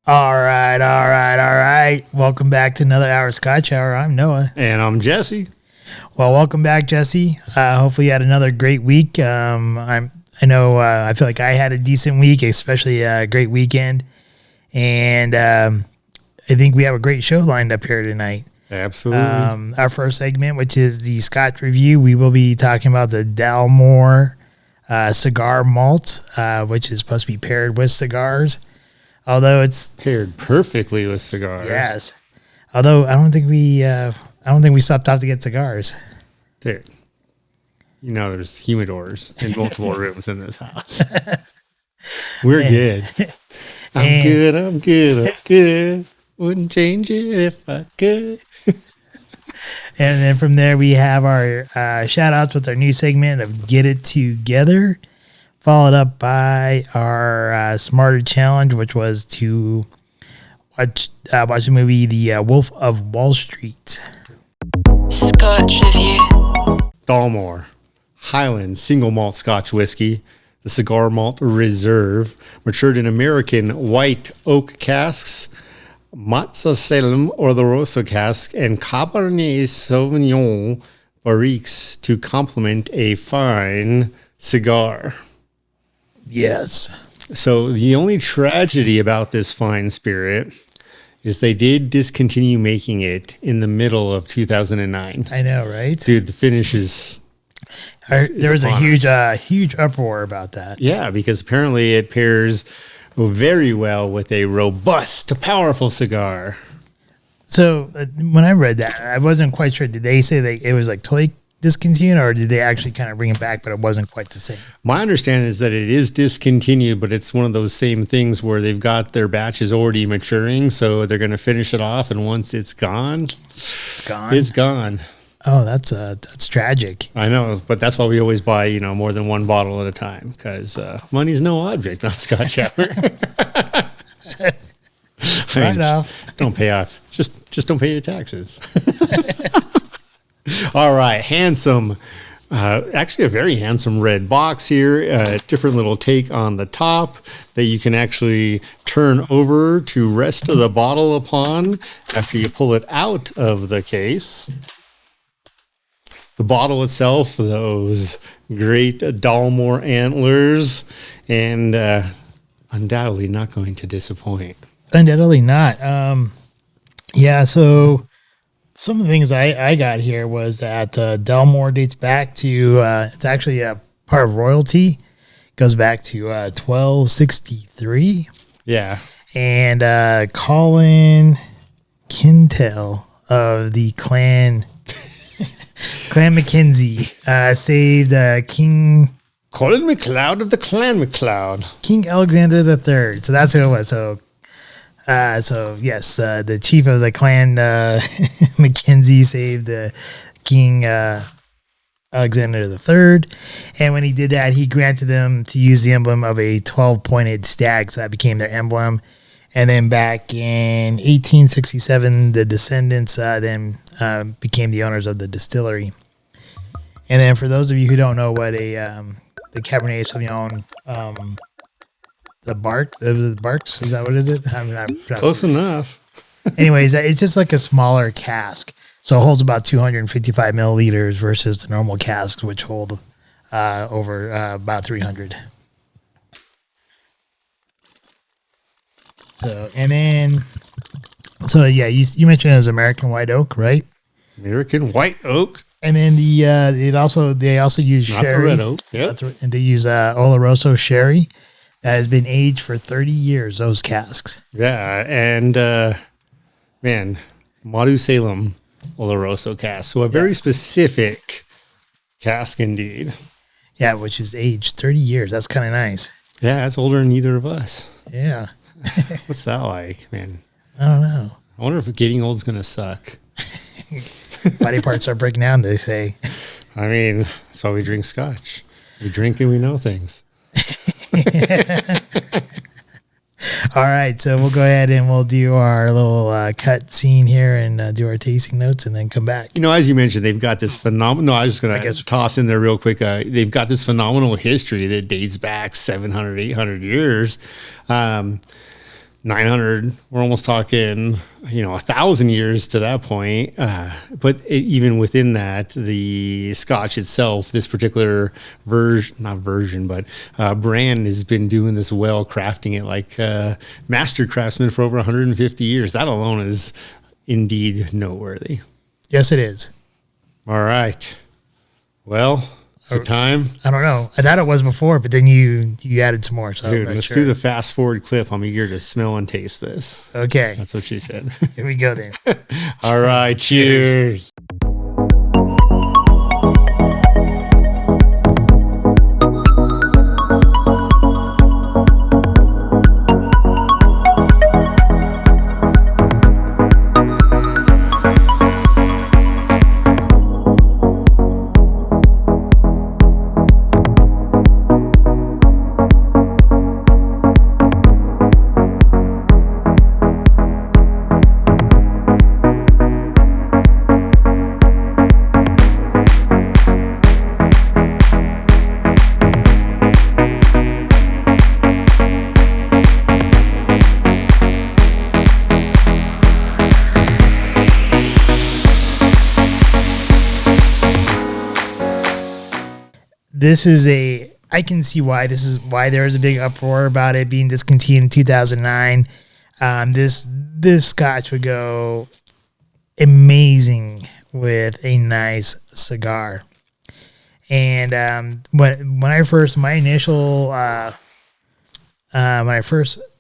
All right. Welcome back to another hour of Scotch Hour. I'm Noah. And I'm Jesse. Well, welcome back, Jesse. Hopefully you had another great week. I feel like I had a decent week, especially a great weekend. And I think we have a great show lined up here tonight. Absolutely. Our first segment, which is the Scotch Review, we will be talking about the Dalmore Cigar Malt, which is supposed to be paired with cigars. Although it's paired perfectly with cigars. Yes. Although I don't think we stopped off to get cigars. Dude, you know there's humidors in multiple rooms in this house. We're good. I'm good. Wouldn't change it if I could. And then from there we have our shout outs with our new segment of Get It Together, followed up by our Smarter Challenge, which was to watch the movie The Wolf of Wall Street. Scotch Review. Dalmore Highland Single Malt Scotch Whiskey, the Cigar Malt Reserve, matured in American white oak casks, Matza-Salem Oloroso cask, and Cabernet Sauvignon barriques to complement a fine cigar. Yes. So the only tragedy about this fine spirit is they did discontinue making it in the middle of 2009. I know, right? Dude, the finish is... There was a huge uproar about that. Yeah, because apparently it pairs very well with a robust, powerful cigar. So when I read that, I wasn't quite sure. Did they say it was like totally discontinued, or did they actually kind of bring it back, but it wasn't quite the same? My understanding is that it is discontinued, but it's one of those same things where they've got their batches already maturing, so they're going to finish it off, and once it's gone, it's gone. Oh, that's tragic. I know, but that's why we always buy, more than one bottle at a time, because money's no object on Scotch Hour. Right off. Don't pay off. Just don't pay your taxes. All right, handsome. Actually, a very handsome red box here. Different little take on the top that you can actually turn over to rest of the bottle upon after you pull it out of the case. The bottle itself, those great Dalmore antlers, and undoubtedly not going to disappoint. Undoubtedly not. So some of the things I got here was that Dalmore dates back to, it's actually a part of royalty. It goes back to 1263. Yeah. And Colin Kintel of the Clan Mackenzie saved King... Colin MacLeod of the Clan MacLeod. King Alexander III. So that's who it was. So yes, the chief of the clan, Mackenzie, saved King Alexander III. And when he did that, he granted them to use the emblem of a 12-pointed stag. So that became their emblem. And then back in 1867, the descendants then became the owners of the distillery. And then for those of you who don't know what the Cabernet Sauvignon... The Barks? Is that what is it? Close enough. Anyways, it's just like a smaller cask. So it holds about 255 milliliters versus the normal casks, which hold over about 300. So, and then, you mentioned it was American white oak, right? American white oak. And then they also use Not sherry. the red oak. Yep. That's right. And they use Oloroso sherry that has been aged for 30 years, those casks. Yeah, and Matza-Salem Oloroso cask. So a very specific cask indeed. Yeah, which is aged 30 years. That's kind of nice. Yeah, that's older than either of us. Yeah. What's that like, man? I don't know. I wonder if getting old is going to suck. Body parts are breaking down, they say. I mean, that's why we drink scotch. We drink and we know things. All right, so we'll go ahead and we'll do our little cut scene here and do our tasting notes and then come back. You know, as you mentioned, they've got this phenomenal... No, I was just going to toss in there real quick. They've got this phenomenal history that dates back 700, 800 years. 900, we're almost talking, 1,000 years to that point. But even within that, the Scotch itself, this particular brand has been doing this well, crafting it like master craftsmen for over 150 years. That alone is indeed noteworthy. Yes, it is. All right. Well, is it time? I don't know. I thought it was before, but then you added some more. So dude, let's do the fast forward clip. I'm eager to smell and taste this. Okay. That's what she said. Here we go then. All right. Cheers. I can see why there was a big uproar about it being discontinued in 2009. This Scotch would go amazing with a nice cigar. And when I first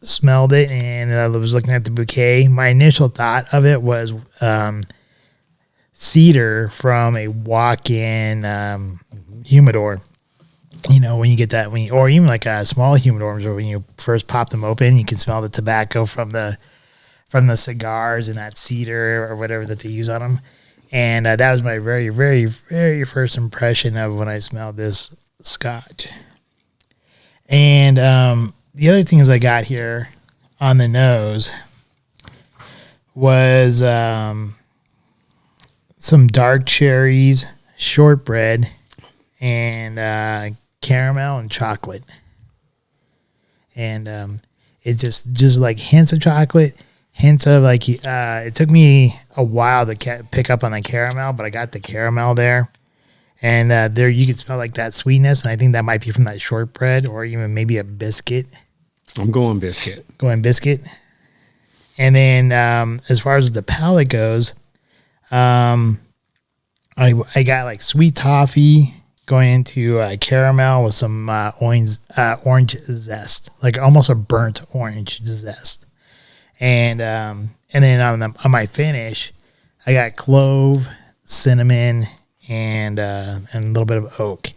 smelled it and I was looking at the bouquet, my initial thought of it was cedar from a walk-in humidor. When you get that, or even like a small humidors, or when you first pop them open, you can smell the tobacco from the cigars and that cedar or whatever that they use on them. And that was my very, very, very first impression of when I smelled this Scotch. And the other things I got here on the nose was some dark cherries, shortbread, and caramel and chocolate. And it just like hints of chocolate, hints of like it took me a while to pick up on the caramel, but I got the caramel there. And there you can smell like that sweetness, and I think that might be from that shortbread or even maybe a biscuit. I'm going biscuit. And then as far as the palate goes, I got like sweet toffee going into caramel with some orange zest, like almost a burnt orange zest. And then on my finish, I got clove, cinnamon, and a little bit of oak.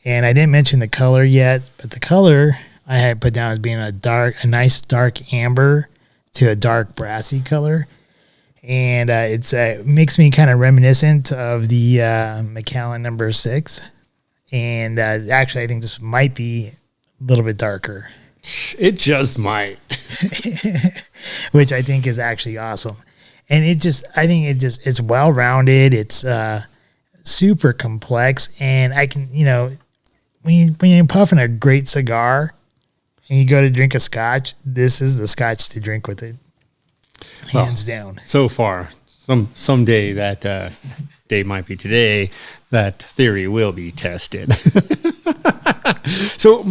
And I didn't mention the color yet, but the color I had put down as being a nice dark amber to a dark brassy color. And it makes me kind of reminiscent of the Macallan number 6. And actually, I think this might be a little bit darker. It just might. Which I think is actually awesome. And it's well-rounded. It's super complex. And I can, when you're puffing a great cigar and you go to drink a Scotch, this is the Scotch to drink with it. Hands down. So far, someday that day might be today, that theory will be tested. So,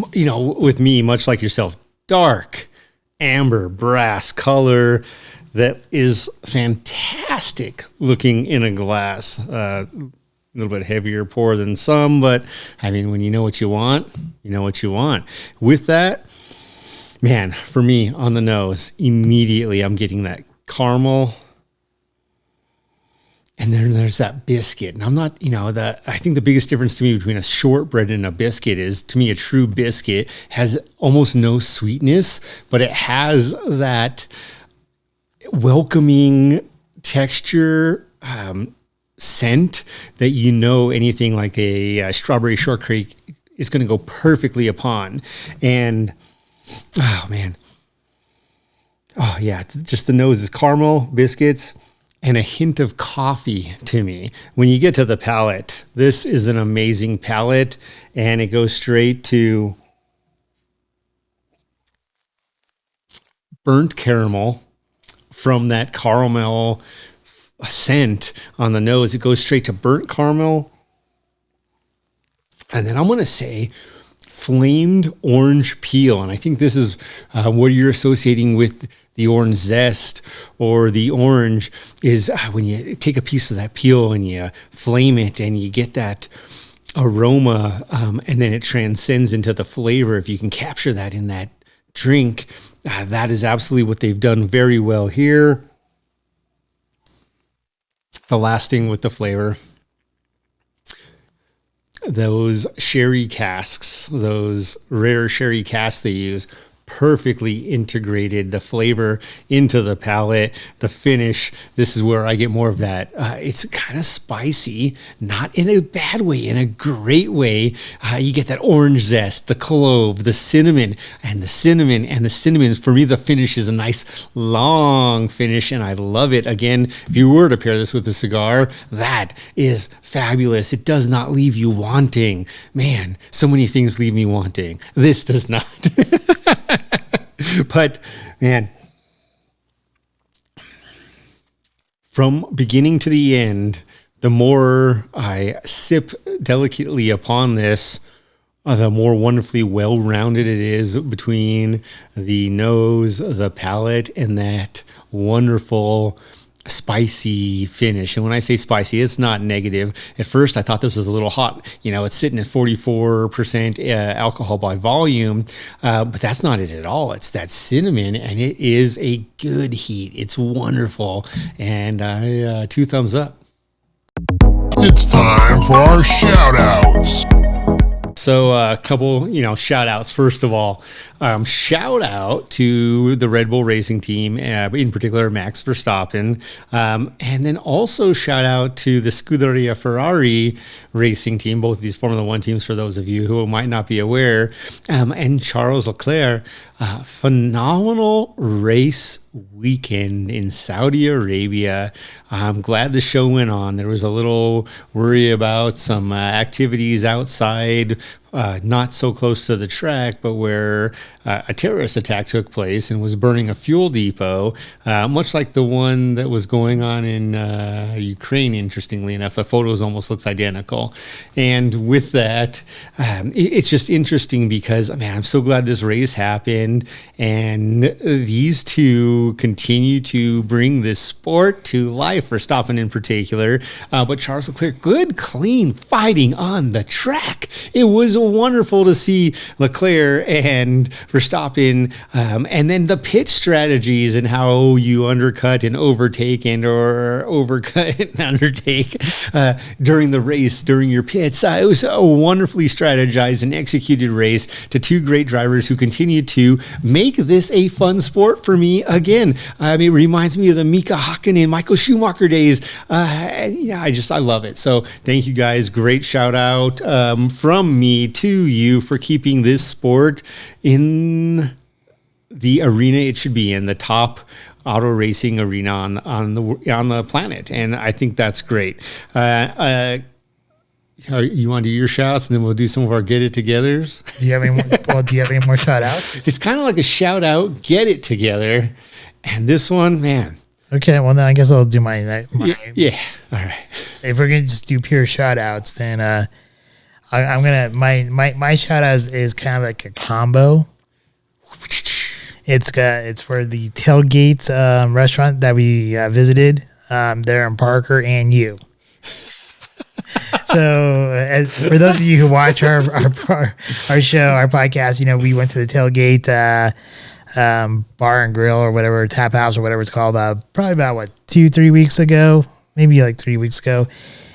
with me, much like yourself, dark, amber, brass color that is fantastic looking in a glass. A little bit heavier pour than some, but I mean, when you know what you want, you know what you want. With that, man, for me on the nose, immediately I'm getting that caramel. And then there's that biscuit. And I'm not, I think the biggest difference to me between a shortbread and a biscuit is, to me, a true biscuit has almost no sweetness, but it has that welcoming texture, scent that anything like a strawberry shortcake is going to go perfectly upon. And, oh, man. Oh, yeah. Just the nose is caramel, biscuits, and a hint of coffee to me. When you get to the palate, this is an amazing palate, and it goes straight to burnt caramel from that caramel scent on the nose. It goes straight to burnt caramel. And then I'm going to say flamed orange peel. And I think this is what you're associating with the orange zest or the orange is when you take a piece of that peel and you flame it and you get that aroma, and then it transcends into the flavor. If you can capture that in that drink, that is absolutely what they've done very well here. The last thing with the flavor, those sherry casks, those rare sherry casks they use, perfectly integrated the flavor into the palate. The finish, this is where I get more of that. It's kind of spicy, not in a bad way, in a great way. You get that orange zest, the clove, the cinnamon. For me, the finish is a nice long finish, and I love it. Again, if you were to pair this with a cigar, that is fabulous. It does not leave you wanting. Man, so many things leave me wanting. This does not. But man, from beginning to the end, the more I sip delicately upon this, the more wonderfully well-rounded it is between the nose, the palate, and that wonderful spicy finish. And when I say spicy, it's not negative. At first, I thought this was a little hot. It's sitting at 44% alcohol by volume, but that's not it at all. It's that cinnamon, and it is a good heat. It's wonderful, and I 2 thumbs up. It's time for our shout-outs. So a couple, shout outs. First of all, shout out to the Red Bull racing team, in particular, Max Verstappen. And then also shout out to the Scuderia Ferrari racing team, both of these Formula One teams, for those of you who might not be aware, and Charles Leclerc. Phenomenal race weekend in Saudi Arabia. I'm glad the show went on. There was a little worry about some activities outside, not so close to the track, but where a terrorist attack took place and was burning a fuel depot, much like the one that was going on in Ukraine, interestingly enough. The photos almost looks identical. And with that, it's just interesting because, man, I'm so glad this race happened. And these two continue to bring this sport to life, Verstappen in particular. But Charles Leclerc, good, clean fighting on the track. It was wonderful to see Leclerc and Verstappen, and then the pit strategies and how you undercut and overtake or overcut and undertake during the race, during your pits. It was a wonderfully strategized and executed race to two great drivers who continue to make this a fun sport for me again. It reminds me of the Mika Hakkinen and Michael Schumacher days. I love it. So thank you guys. Great shout out from me to you for keeping this sport in the arena it should be in, the top auto racing arena on the planet. And I think that's great. You want to do your shouts and then we'll do some of our get it togethers? Do you have any more shout outs? It's kind of like a shout out, get it together. And this one, man. Okay, well then I guess I'll do my yeah. All right. If we're gonna just do pure shout outs, then I'm gonna my shout out is kind of like a combo. It's for the Tailgate restaurant that we visited there in Parker and you. So, for those of you who watch our show, our podcast, we went to the Tailgate bar and grill or whatever, tap house or whatever it's called, probably about 2-3 weeks ago, maybe like 3 weeks ago,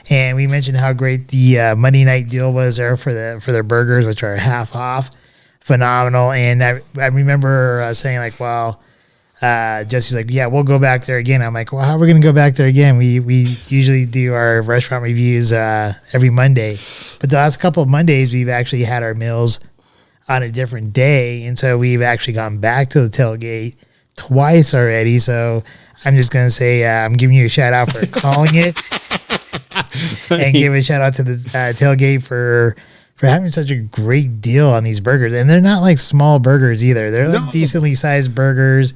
and we mentioned how great the Monday night deal was there for their burgers, which are half off, phenomenal. And I remember saying like, well. Jesse's like, yeah, we'll go back there again. I'm like, well, how are we going to go back there again? We usually do our restaurant reviews every Monday. But the last couple of Mondays, we've actually had our meals on a different day. And so we've actually gone back to the Tailgate twice already. So I'm just going to say I'm giving you a shout out for calling it. And give a shout out to the Tailgate for for having such a great deal on these burgers. And they're not like small burgers either. They're like No. decently sized burgers,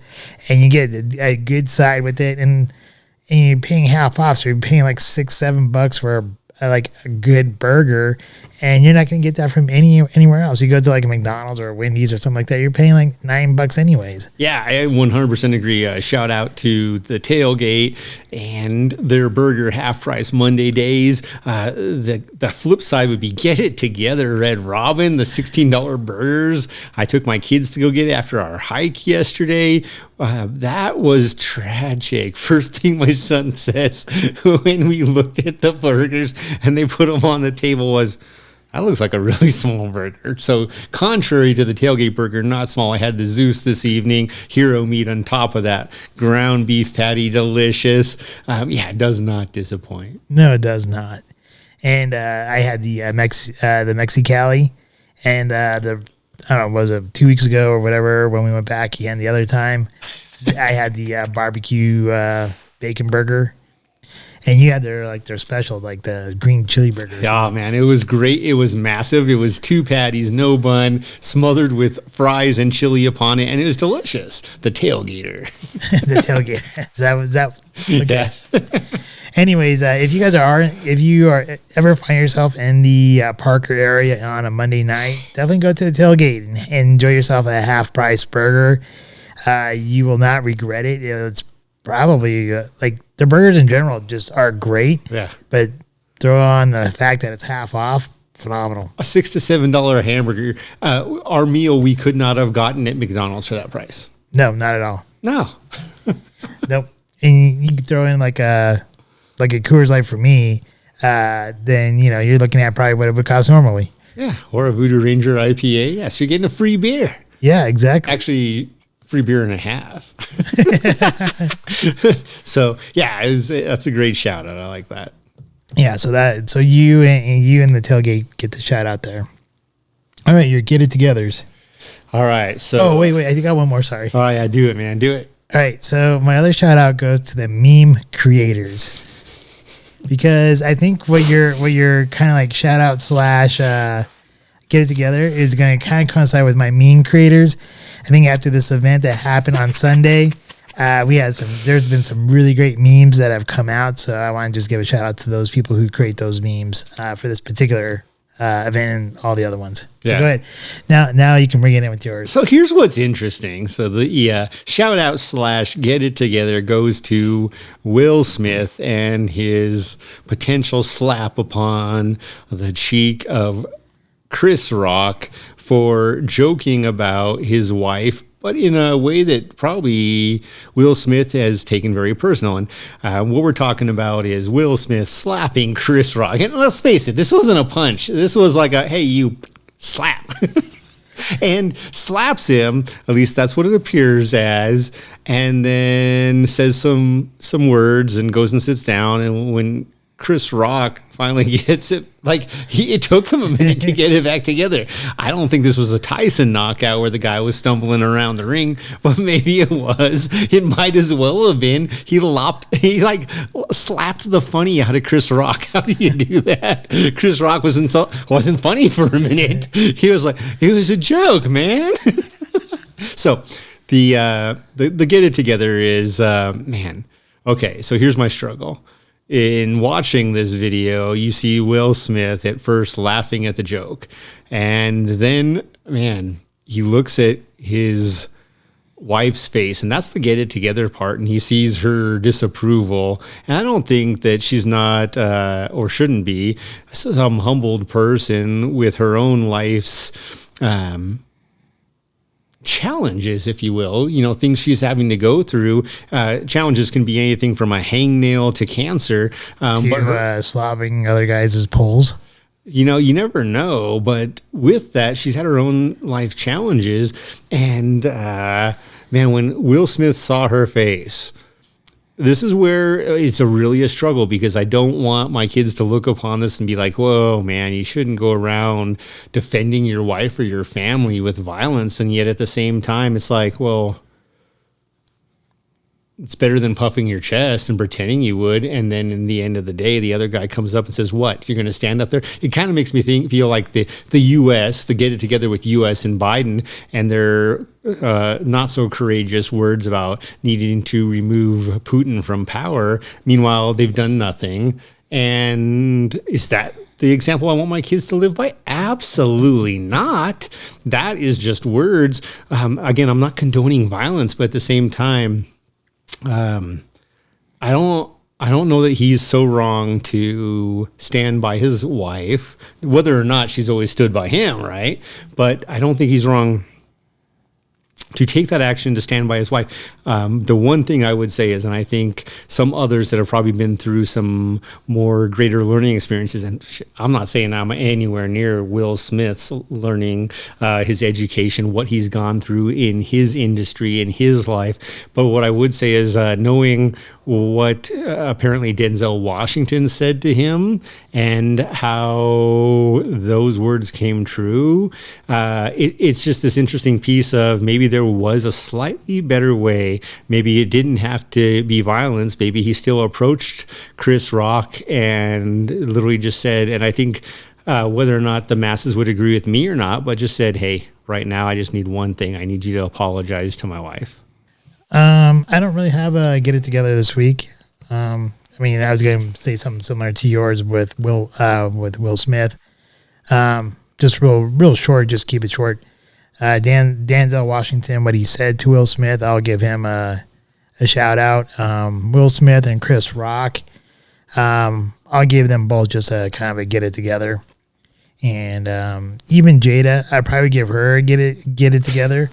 and you get a good side with it. And you're paying half off, so you're paying like $6-7 for like a good burger, and you're not going to get that from anywhere else. You go to like a McDonald's or a Wendy's or something like that, you're paying like $9 anyways. Yeah, I 100% agree. Shout out to the Tailgate and their burger half price Monday days. The flip side would be Get It Together, Red Robin, the $16 burgers. I took my kids to go get it after our hike yesterday. That was tragic. First thing my son says when we looked at the burgers and they put them on the table was, that looks like a really small burger. So contrary to the Tailgate burger, not small, I had the Zeus this evening, hero meat on top of that. Ground beef patty, delicious. It does not disappoint. No, it does not. And I had the Mexicali, and I don't know, was it 2 weeks ago or whatever when we went back again the other time? I had the barbecue bacon burger. And you had their special, like the green chili burgers. Yeah, man, it was great. It was massive. It was 2 patties, no bun, smothered with fries and chili upon it, and it was delicious. The Tailgater. The Tailgater. Is that okay. Yeah. Anyways, if you are ever find yourself in the Parker area on a Monday night, definitely go to the Tailgate and enjoy yourself a half price burger. You will not regret it. It's probably like the burgers in general just are great. Yeah. But throw on the fact that it's half off, phenomenal. A $6 to $7 hamburger. Our meal we could not have gotten at McDonald's for that price. No, not at all. No. Nope. And you can throw in like a Coors Light for me, then you're looking at probably what it would cost normally. Yeah. Or a Voodoo Ranger IPA. Yeah. So you're getting a free beer. Yeah, exactly. Actually, free beer and a half. So yeah, that's a great shout out. I like that. Yeah, so you and the Tailgate get the shout out there. All right, your Get It Togethers. All right. So Oh wait, I think I got one more. Sorry. Oh yeah, do it, man. Do it. All right, so my other shout out goes to the meme creators, because I think what your kind of like shout out / Get It Together is going to kind of coincide with my meme creators. I think after this event that happened on Sunday, there's been some really great memes that have come out. So I want to just give a shout out to those people who create those memes for this particular event and all the other ones. So Yeah. go ahead. Now you can bring it in with yours. So here's what's interesting. So the shout out / Get It Together goes to Will Smith and his potential slap upon the cheek of Chris Rock for joking about his wife, but in a way that probably Will Smith has taken very personal. And what we're talking about is Will Smith slapping Chris Rock. And let's face it, this wasn't a punch. This was like a, hey, you slap. And slaps him, at least that's what it appears as, and then says some words and goes and sits down. And when Chris Rock finally gets it, it took him a minute to get it back together. I don't think this was a Tyson knockout where the guy was stumbling around the ring, but maybe it was. It might as well have been. He slapped the funny out of Chris Rock. How do you do that? Chris Rock wasn't funny for a minute. He was like, it was a joke, man. So the Get It Together is man. Okay, so here's my struggle. In watching this video, you see Will Smith at first laughing at the joke. And then, man, he looks at his wife's face, and that's the Get It Together part, and he sees her disapproval. And I don't think that she's not, or shouldn't be, some humbled person with her own life's challenges, if you will, things she's having to go through. Challenges can be anything from a hangnail to cancer. But slobbing other guys' poles. You never know. But with that, she's had her own life challenges. And man, when Will Smith saw her face, this is where it's really a struggle, because I don't want my kids to look upon this and be like, whoa, man, you shouldn't go around defending your wife or your family with violence. And yet at the same time, it's like, well, it's better than puffing your chest and pretending you would. And then in the end of the day, the other guy comes up and says, what, you're going to stand up there? It kind of makes me feel like the U.S., the get it together with U.S. and Biden and their not so courageous words about needing to remove Putin from power. Meanwhile, they've done nothing. And is that the example I want my kids to live by? Absolutely not. That is just words. Again, I'm not condoning violence, but at the same time, I don't know that he's so wrong to stand by his wife, whether or not she's always stood by him, right? But I don't think he's wrong to take that action to stand by his wife. The one thing I would say is, and I think some others that have probably been through some more greater learning experiences, and I'm not saying I'm anywhere near Will Smith's learning, his education, what he's gone through in his industry, in his life. But what I would say is knowing what apparently Denzel Washington said to him and how those words came true. It's just this interesting piece of maybe there was a slightly better way. Maybe it didn't have to be violence. Maybe he still approached Chris Rock and literally just said, and I think whether or not the masses would agree with me or not, but just said, hey, right now I just need one thing. I need you to apologize to my wife. I don't really have a get it together this week. I mean, I was going to say something similar to yours with Will Smith. Just real short, just keep it short. Denzel Washington, what he said to Will Smith, I'll give him a shout out. Will Smith and Chris Rock, I'll give them both just a kind of a get it together. And even Jada, I'd probably give her a get it together.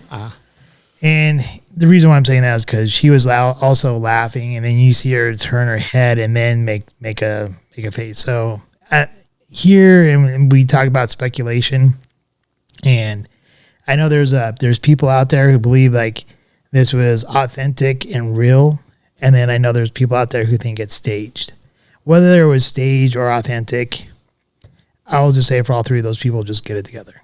And the reason why I'm saying that is because she was also laughing, and then you see her turn her head and then make a face. So here, and we talk about speculation, and I know there's people out there who believe like this was authentic and real, and then I know there's people out there who think it's staged. Whether it was staged or authentic, I'll just say for all three of those people, just get it together.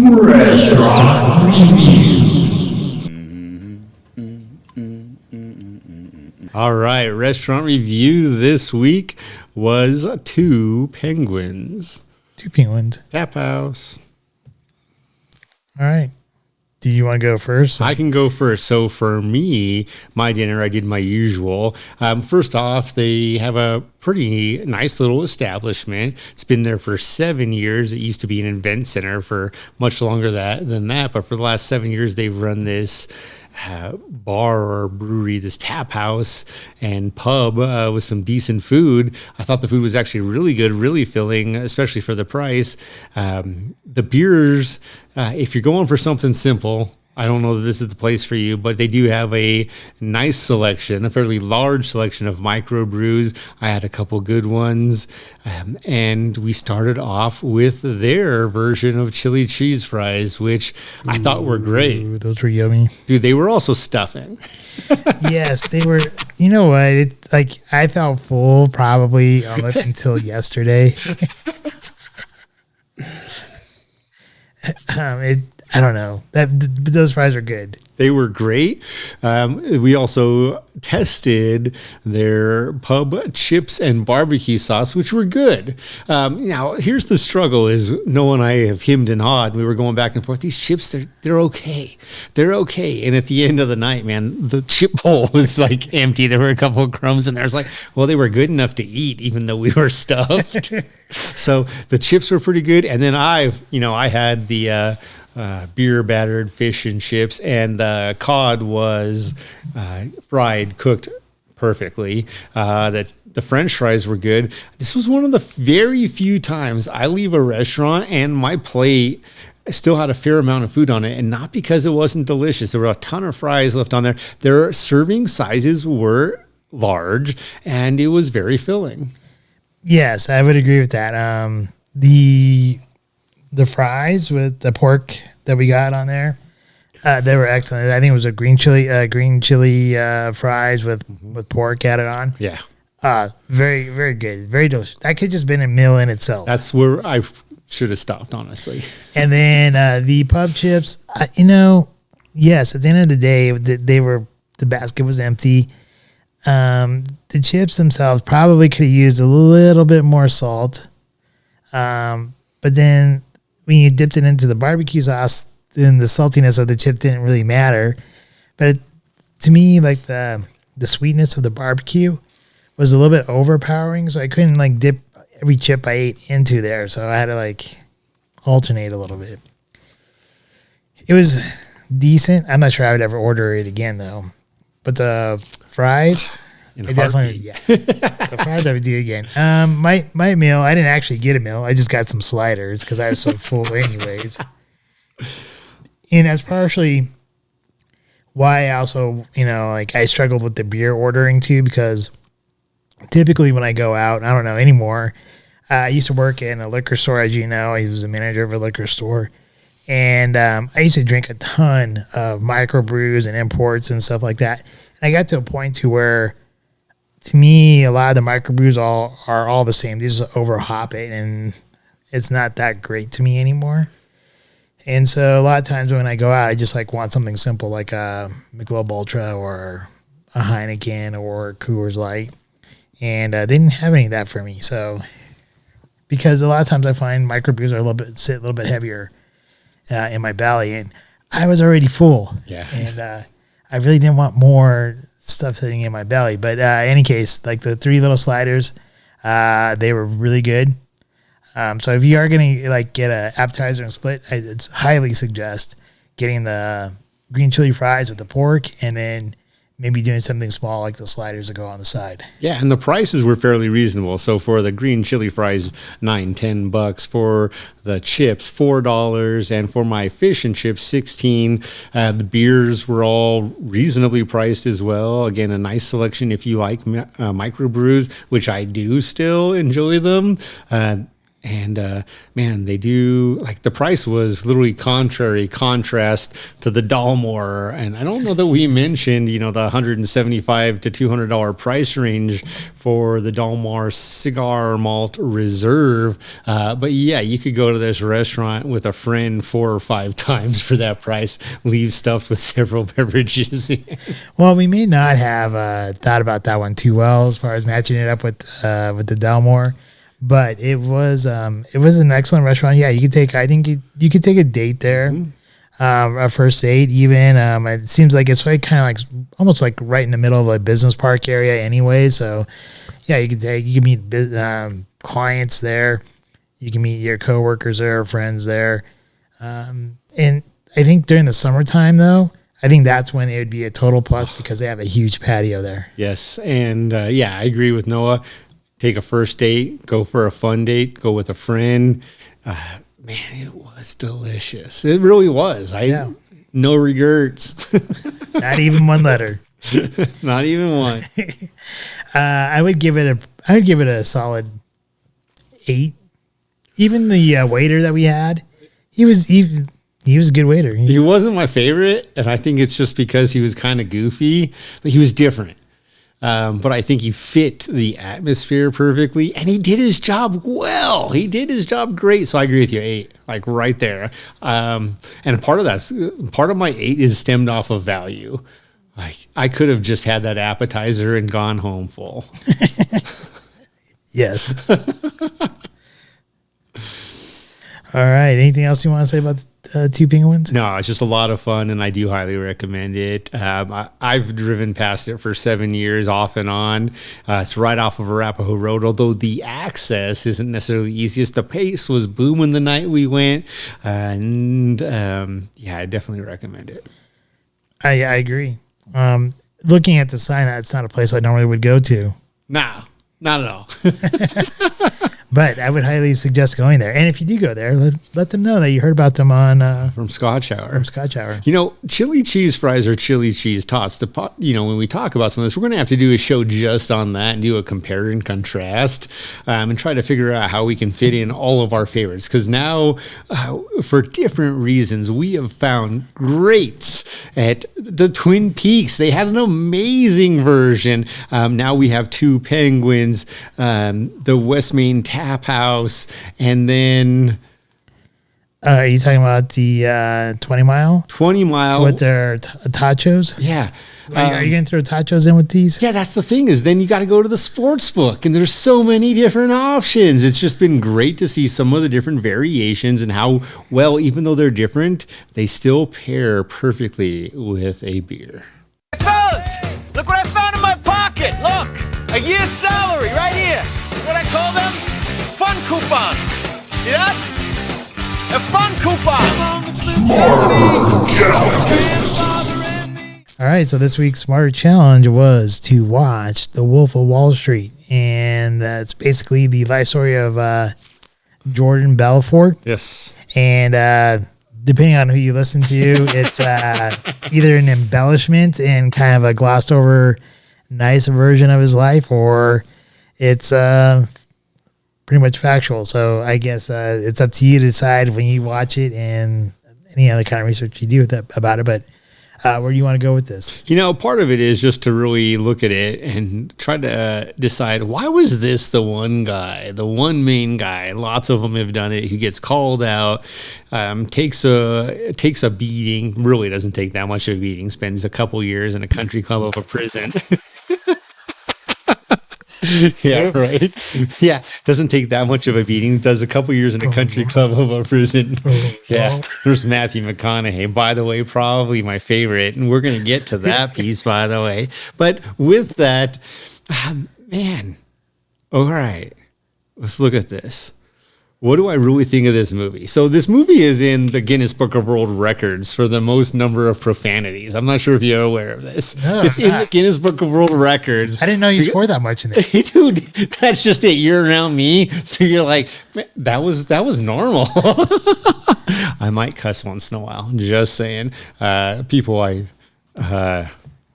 Restaurant Review. All right, restaurant review this week was Two Penguins. Two Penguins. Tap House. All right. Do you want to go first? I can go first. So for me, my dinner, I did my usual. First off, they have a pretty nice little establishment. It's been there for 7 years. It used to be an event center for much longer than that. But for the last 7 years, they've run this bar or brewery, this tap house and pub with some decent food. I thought the food was actually really good, really filling, especially for the price. The beers, if you're going for something simple, I don't know that this is the place for you, but they do have a nice selection, a fairly large selection of microbrews. I had a couple good ones. And we started off with their version of chili cheese fries, which I thought were great. Ooh, those were yummy. Dude, they were also stuffing. Yes, they were. You know what? I felt full probably up until yesterday. I don't know. Those fries are good. They were great. We also tested their pub chips and barbecue sauce, which were good. Now, here's the struggle is Noah and I have hemmed and hawed. We were going back and forth. These chips, they're okay. They're okay. And at the end of the night, man, the chip bowl was like empty. There were a couple of crumbs and there's like, well, they were good enough to eat, even though we were stuffed. So the chips were pretty good. And then I had the beer battered fish and chips, and the cod was fried, cooked perfectly. The French fries were good. This was one of the very few times I leave a restaurant and my plate still had a fair amount of food on it, and not because it wasn't delicious. There were a ton of fries left on there. Their serving sizes were large, and it was very filling. Yes, I would agree with that. The fries with the pork that we got on there, they were excellent. I think it was a green chili fries with pork added on. Yeah. Very, very good. Very delicious. That could just been a meal in itself. That's where I should have stopped, honestly. And then the pub chips, yes, at the end of the day, the basket was empty. The chips themselves probably could have used a little bit more salt. But then when you dipped it into the barbecue sauce, then the saltiness of the chip didn't really matter. But to me, like the sweetness of the barbecue was a little bit overpowering, so I couldn't like dip every chip I ate into there. So I had to like alternate a little bit. It was decent. I'm not sure I would ever order it again though. But the fries, the fries I would do again. My meal, I didn't actually get a meal. I just got some sliders because I was so full anyways. And that's partially why I also, I struggled with the beer ordering too, because typically when I go out, I don't know anymore. I used to work in a liquor store, as you know. I was a manager of a liquor store. And I used to drink a ton of microbrews and imports and stuff like that. And I got to a point to where, to me, a lot of the microbrews are all the same. They just over hop it, and it's not that great to me anymore. And so a lot of times when I go out, I just like want something simple like a Michelob Ultra or a Heineken or a Coors Light. And they didn't have any of that for me. So, because a lot of times I find microbrews are sit a little bit heavier in my belly, and I was already full. Yeah. And I really didn't want more stuff sitting in my belly. But in any case, like the 3 little sliders, they were really good. So if you are going to like get an appetizer and split, I'd highly suggest getting the green chili fries with the pork, and then maybe doing something small like the sliders that go on the side. Yeah, and the prices were fairly reasonable. So for the green chili fries, $9-10. For the chips, $4, and for my fish and chips, $16. The beers were all reasonably priced as well. Again, a nice selection if you like microbrews, which I do still enjoy them. And man, they do, like, the price was literally contrast to the Dalmore. And I don't know that we mentioned, the $175 to $200 price range for the Dalmore Cigar Malt Reserve. But yeah, you could go to this restaurant with a friend 4 or 5 times for that price, leave stuffed with several beverages. Well, we may not have thought about that one too well as far as matching it up with the Dalmore. But it was an excellent restaurant. Yeah, you could take you could take a date there, a first date even. It seems like it's like kind of like almost like right in the middle of a business park area anyway. So yeah, you can meet clients there, you can meet your coworkers there, friends there, and I think during the summertime though, I think that's when it would be a total plus because they have a huge patio there. Yes, and yeah, I agree with Noah. Take a first date, go for a fun date, go with a friend. Man, it was delicious. It really was. No regrets. Not even one letter. Not even one. I would give it a solid 8. Even the waiter that we had, he was a good waiter. He wasn't my favorite, and I think it's just because he was kind of goofy, but he was different. But I think he fit the atmosphere perfectly, and he did his job well. He did his job great. So I agree with you, 8, like right there. And part of my 8 is stemmed off of value. Like I could have just had that appetizer and gone home full. Yes. All right. Anything else you want to say about Two Penguins? No, it's just a lot of fun, and I do highly recommend it. I've driven past it for 7 years off and on. It's right off of Arapahoe Road, although the access isn't necessarily the easiest. The pace was booming the night we went, and yeah, I definitely recommend it. I agree. Looking at the sign, that's not a place I normally would go to. Nah, not at all. But I would highly suggest going there. And if you do go there, let them know that you heard about them on from Scotch Hour. Chili cheese fries or chili cheese tots. When we talk about some of this, we're going to have to do a show just on that and do a compare and contrast and try to figure out how we can fit in all of our favorites. Because now, for different reasons, we have found greats at the Twin Peaks. They had an amazing version. Now we have two Penguins, the West Main Tap House, and then are you talking about the 20 mile with their tachos? Yeah. Are you going to throw tachos in with these? Yeah, that's the thing, is then you got to go to the sports book, and there's so many different options. It's just been great to see some of the different variations and how well, even though they're different, they still pair perfectly with a beer. Hey fellas, look what I found in my pocket. Look, a year's salary right here. What I call them? Fun coupons. See that? A fun coupon. All right, so this week's Smarter Challenge was to watch The Wolf of Wall Street. And that's basically the life story of Jordan Belfort. Yes. And depending on who you listen to, it's either an embellishment and kind of a glossed over nice version of his life, or it's pretty much factual. So I guess it's up to you to decide when you watch it and any other kind of research you do about it. But where do you want to go with this? Part of it is just to really look at it and try to decide, why was this the one guy, the one main guy? Lots of them have done it. Who gets called out, takes a beating, really doesn't take that much of a beating, spends a couple years in a country club of a prison. Yeah, right. Yeah, doesn't take that much of a beating. Does a couple years in a country club of a prison. Yeah, there's Matthew McConaughey, by the way, probably my favorite, and we're gonna get to that piece, by the way. But with that, man, all right, let's look at this. What do I really think of this movie? So this movie is in the Guinness Book of World Records for the most number of profanities. I'm not sure if you're aware of this. No, it's in the Guinness Book of World Records. I didn't know you scored that much in it. Dude, that's just it. You're around me, so you're like, man, that was normal. I might cuss once in a while. Just saying. People I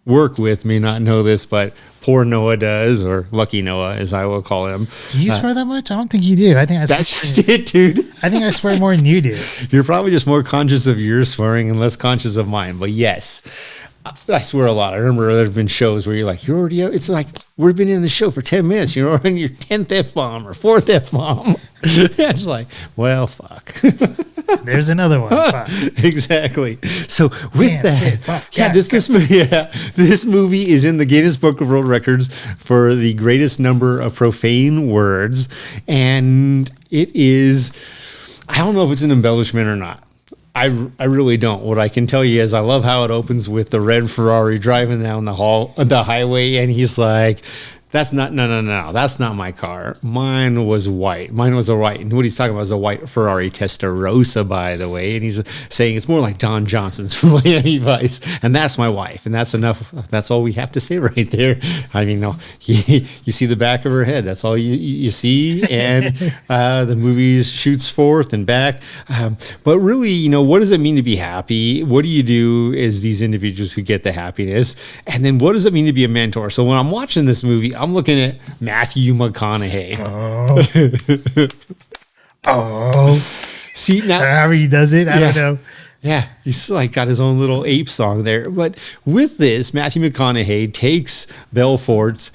work with may not know this, but poor Noah does, or Lucky Noah, as I will call him. Do you swear that much? I don't think you do. I think that's just it, dude. I think I swear more than you do. You're probably just more conscious of your swearing and less conscious of mine. But yes, I swear a lot. I remember there have been shows where you're like, you're already out. It's like, we've been in the show for 10 minutes. You're on your 10th F-bomb or 4th F-bomb. It's like, well, fuck. There's another one. Fuck. Exactly. So with this movie is in the Guinness Book of World Records for the greatest number of profane words. And it is, I don't know if it's an embellishment or not. I really don't. What I can tell you is I love how it opens with the red Ferrari driving down the highway, and he's like, that's not my car. Mine was white. Mine was a white. And what he's talking about is a white Ferrari Testarossa, by the way. And he's saying it's more like Don Johnson's from Miami Vice. And that's my wife. And that's enough. That's all we have to say right there. I mean, no, you see the back of her head. That's all you see. And the movie shoots forth and back. But really, what does it mean to be happy? What do you do as these individuals who get the happiness? And then what does it mean to be a mentor? So when I'm watching this movie, I'm looking at Matthew McConaughey. Oh. See, now however he does it, I don't know. Yeah, he's like got his own little ape song there. But with this, Matthew McConaughey takes Belfort's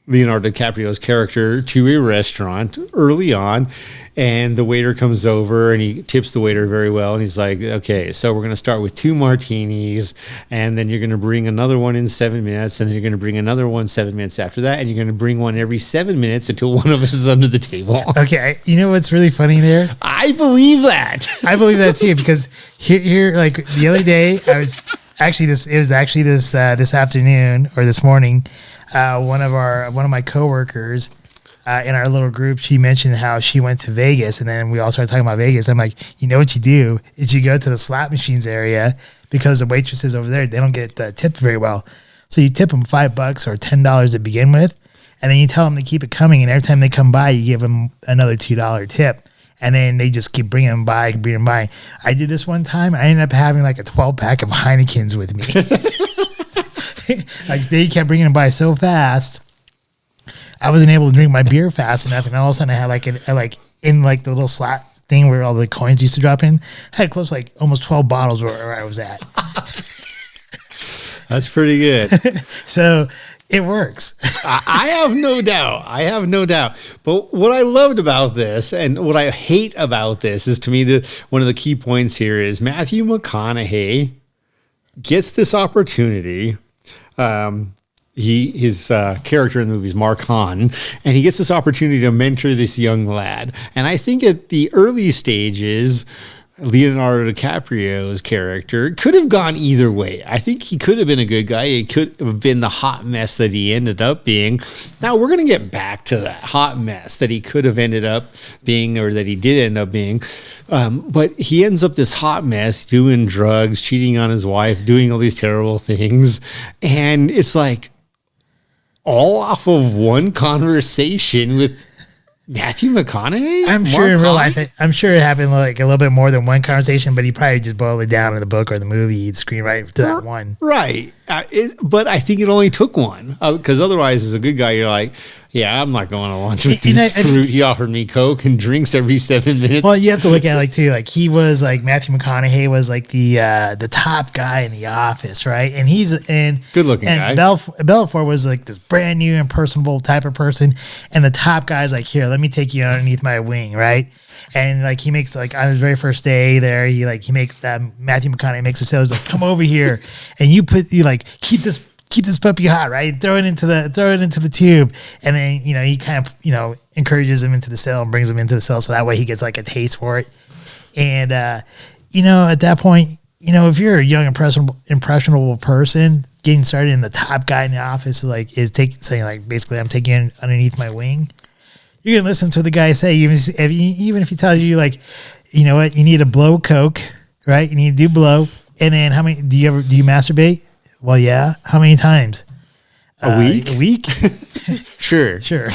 Leonardo DiCaprio's character to a restaurant early on, and the waiter comes over and he tips the waiter very well, and he's like, okay, so we're going to start with 2 martinis, and then you're going to bring another one in 7 minutes, and then you're going to bring another one 7 minutes after that, and you're going to bring one every 7 minutes until one of us is under the table. Okay, you know what's really funny there? I believe that. I believe that too, because here like the other day, I was actually this afternoon or this morning, one of my coworkers in our little group, she mentioned how she went to Vegas, and then we all started talking about Vegas. I'm like, you know what you do is you go to the slot machines area, because the waitresses over there, they don't get tipped very well. So you tip them $5 or $10 to begin with, And then you tell them to keep it coming, and every time they come by, you give them another $2 tip. And then they just keep bringing them by. I did this one time. I ended up having like a 12-pack of Heinekens with me. Like they kept bringing them by so fast, I wasn't able to drink my beer fast enough. And all of a sudden, I had in the little slot thing where all the coins used to drop in, I had close to like almost 12 bottles where I was at. That's pretty good. So it works. I have no doubt. But what I loved about this and what I hate about this is, to me, one of the key points here is Matthew McConaughey gets this opportunity. His character in the movie is Mark Hahn, and he gets this opportunity to mentor this young lad. And I think at the early stages, Leonardo DiCaprio's character could have gone either way. I think he could have been a good guy. He could have been the hot mess that he ended up being. Now, we're going to get back to that hot mess that he could have ended up being, or that he did end up being. But he ends up this hot mess, doing drugs, cheating on his wife, doing all these terrible things. And it's like all off of one conversation with Matthew McConaughey? I'm sure in real life, I'm sure it happened like a little bit more than one conversation, but he probably just boiled it down in the book or the movie. He'd screen right to that one. Right. But I think it only took one, because otherwise, as a good guy, you're like, yeah, I'm not going to lunch with this fruit. He offered me Coke and drinks every 7 minutes. Well, you have to look at it too. Like he was like Matthew McConaughey was like the top guy in the office, right? And good looking guy. Belfort was like this brand new and personable type of person, and the top guy's like, here, let me take you underneath my wing, right? And like he makes like on his very first day there, he makes Matthew McConaughey makes a sale. He's like, come over here, and you keep this puppy hot, right? Throw it into the tube, and then he kind of encourages him into the cell and brings him into the cell, so that way he gets like a taste for it. And at that point, if you're a young impressionable person getting started, and the top guy in the office saying basically, I'm taking you underneath my wing, you're gonna listen to the guy say, even if he tells you like, you know what, you need to blow Coke, right? You need to do blow, and then how many do you masturbate? Well, yeah. How many times? A week? A week? Sure. And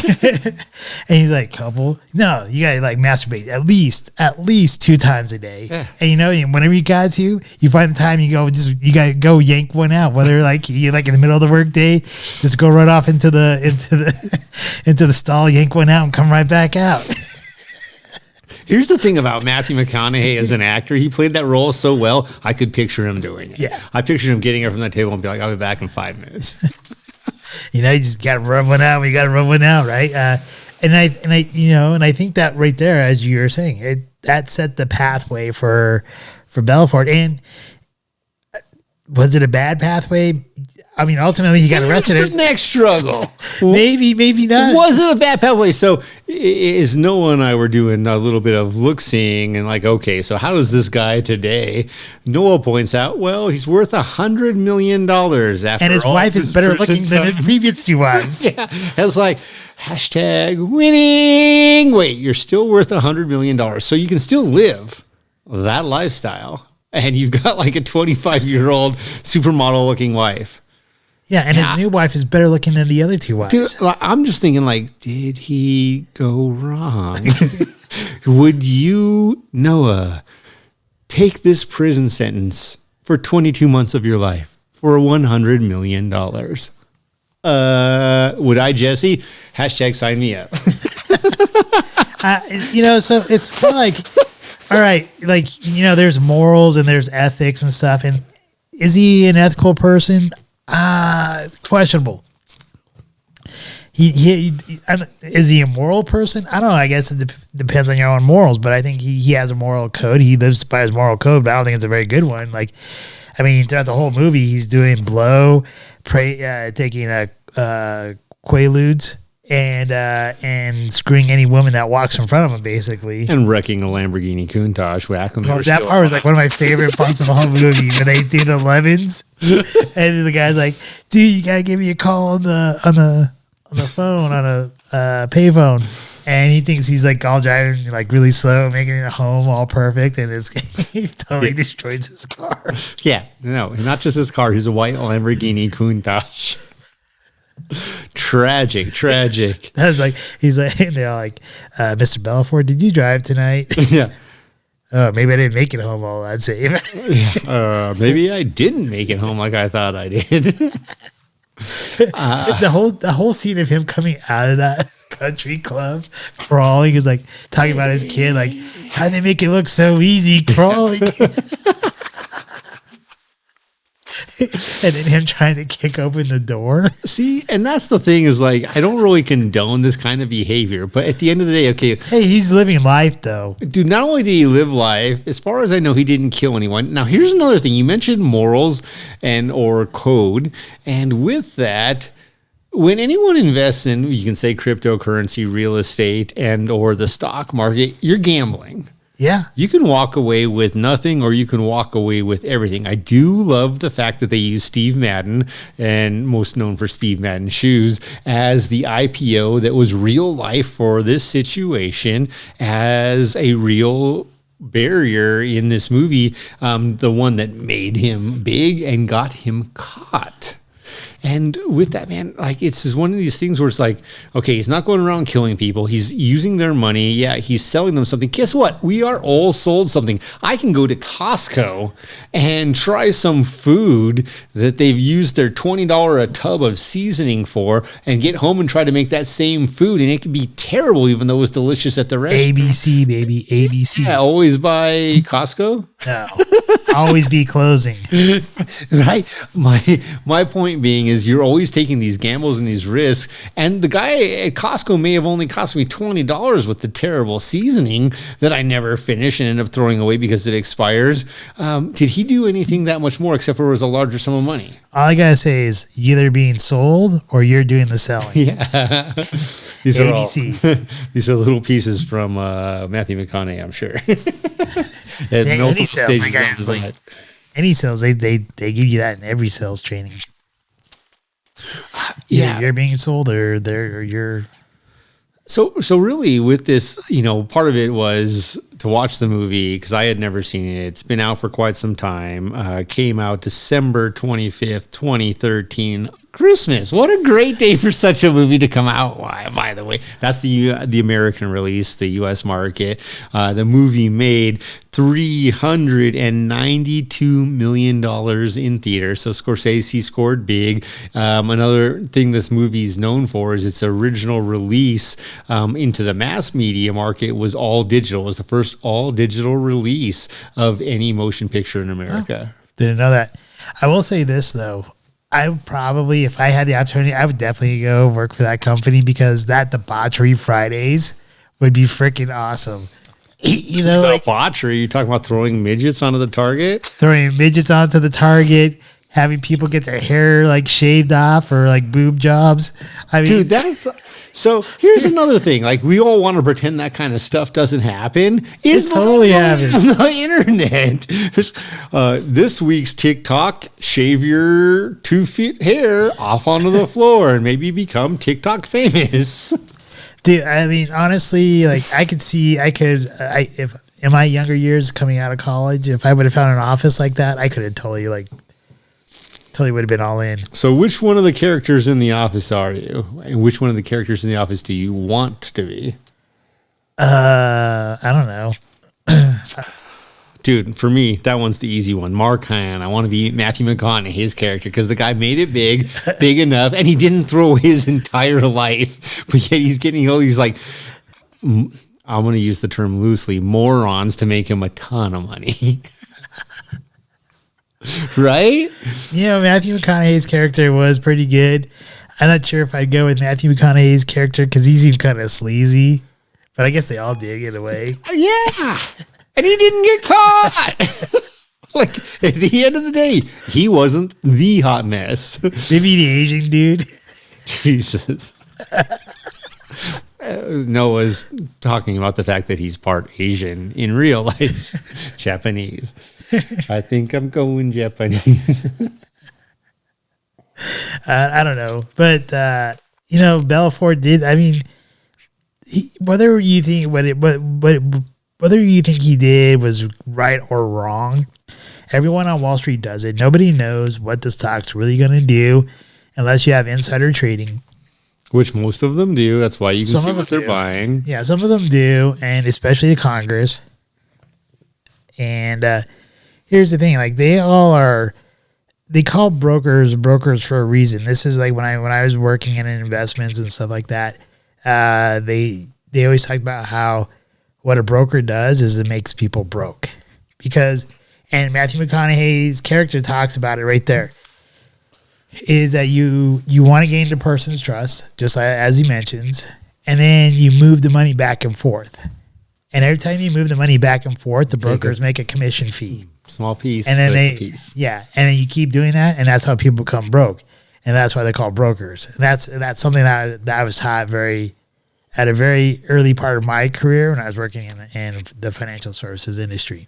he's like, couple. No, you gotta like masturbate at least 2 times a day. Yeah. And whenever you got to, you find the time you gotta go yank one out. Whether like you like in the middle of the work day, just go right off into the stall, yank one out, and come right back out. Here's the thing about Matthew McConaughey as an actor. He played that role so well, I could picture him doing it. Yeah. I pictured him getting up from that table and be like, I'll be back in 5 minutes. You just got to rub one out. We got to rub one out, right? And I think that right there, as you were saying, that set the pathway for Belfort. And was it a bad pathway? I mean, ultimately, he got arrested. That's the next struggle. Maybe not. Was it a bad pathway? So, as Noah and I were doing a little bit of look-seeing and like, okay, so how does this guy today? Noah points out, well, he's worth $100 million after and his wife is better looking than his previous 2 wives. Yeah, it's like #winning. Wait, you're still worth $100 million, so you can still live that lifestyle, and you've got like a 25-year-old supermodel-looking wife. Yeah, and his new wife is better looking than the other 2 wives. Dude, I'm just thinking, like, did he go wrong? Would you, Noah, take this prison sentence for 22 months of your life for $100 million? Would I, Jesse? # sign me up. So it's kind of like, all right, like, there's morals and there's ethics and stuff. And is he an ethical person? Questionable. Is he a moral person? I don't know. I guess it depends on your own morals, but I think he has a moral code. He lives by his moral code, but I don't think it's a very good one. Like, I mean, throughout the whole movie, he's doing blow, taking Quaaludes, and screwing any woman that walks in front of him, basically. And wrecking a Lamborghini Countach. That part was like one of my favorite parts of the whole movie, when they do the lemons, and the guy's like, "Dude, you gotta give me a call on the phone, on a payphone." And he thinks he's like all driving like really slow, making it home all perfect, and he totally destroys his car. Yeah, no, not just his car. He's a white Lamborghini Countach. Tragic. That was like, he's like, they're like, Mr. Belfort, did you drive tonight? Yeah. Oh, maybe I didn't make it home all that safe. Maybe I didn't make it home like I thought I did. The whole scene of him coming out of that country club, crawling, is like talking about his kid, like, how'd they make it look so easy crawling? And then him trying to kick open the door. See, and that's the thing is like, I don't really condone this kind of behavior, but at the end of the day, okay. Hey, he's living life though. Dude, not only did he live life, as far as I know, he didn't kill anyone. Now, here's another thing. You mentioned morals and or code. And with that, when anyone invests in, you can say cryptocurrency, real estate, and or the stock market, you're gambling. Yeah. You can walk away with nothing or you can walk away with everything. I do love the fact that they use Steve Madden, and most known for Steve Madden shoes, as the IPO that was real life for this situation, as a real barrier in this movie, the one that made him big and got him caught. And with that, man, like, it's just one of these things where it's like, okay, he's not going around killing people. He's using their money. Yeah, he's selling them something. Guess what? We are all sold something. I can go to Costco and try some food that they've used their $20 a tub of seasoning for and get home and try to make that same food. And it can be terrible, even though it was delicious at the restaurant. ABC, baby. ABC. Yeah, always buy Costco. No. Always be closing. Right? My point being is you're always taking these gambles and these risks. And the guy at Costco may have only cost me $20 with the terrible seasoning that I never finish and end up throwing away because it expires. Did he do anything that much more except for it was a larger sum of money? All I gotta say is either being sold or you're doing the selling. Yeah. These ABC. are all, these are little pieces from Matthew McConaughey, I'm sure. At multiple stages of his life. Any sales, they give you that in every sales training. Yeah, you're being sold or you're. So really with this, part of it was to watch the movie because I had never seen it. It's been out for quite some time. Came out December 25th, 2013. Christmas. What a great day for such a movie to come out. By the way, that's the American release, the U.S. market. The movie made $392 million in theaters. So Scorsese scored big. Another thing this movie is known for is its original release into the mass media market was all digital. It was the first all digital release of any motion picture in America. Oh, didn't know that. I will say this though. I would probably, if I had the opportunity, I would definitely go work for that company because that debauchery Fridays would be freaking awesome. Debauchery? You talking about throwing midgets onto the target? Throwing midgets onto the target, having people get their hair like shaved off or like boob jobs. I mean, dude, so here's another thing. Like, we all want to pretend that kind of stuff doesn't happen. It totally happens on the internet. This week's TikTok: shave your 2 feet hair off onto the floor and maybe become TikTok famous. Dude, I mean, honestly, like if in my younger years coming out of college, if I would have found an office like that, I could have totally would have been all in. So which one of the characters in The Office are you? And which one of the characters in The Office do you want to be? I don't know. Dude, for me, that one's the easy one. Mark Hahn. I want to be Matthew McConaughey, his character, because the guy made it big enough, and he didn't throw away his entire life. But yet he's getting all these, like, I'm going to use the term loosely, morons to make him a ton of money. Right? Matthew McConaughey's character was pretty good. I'm not sure if I'd go with Matthew McConaughey's character because he seemed kind of sleazy, but I guess they all did in a way. Yeah. And he didn't get caught. Like, at the end of the day, he wasn't the hot mess. Maybe the Asian dude. Jesus. Noah's talking about the fact that he's part Asian in real life. Japanese. I think I'm going Japanese. I don't know. But, Belfort did. I mean, whether you think he did was right or wrong, everyone on Wall Street does it. Nobody knows what the stock's really going to do unless you have insider trading. Which most of them do. That's why you can see what they're buying. Yeah, some of them do, and especially Congress. And here's the thing: like they call brokers for a reason. This is like when I was working in investments and stuff like that. They always talk about how what a broker does is it makes people broke, and Matthew McConaughey's character talks about it right there. Is that you want to gain the person's trust, just as he mentions, and then you move the money back and forth. And every time you move the money back and forth, the brokers make a commission fee. Small piece, and then piece. Yeah, and then you keep doing that, and that's how people become broke, and that's why they're called brokers. And that's something that I was taught at a very early part of my career when I was working in the financial services industry.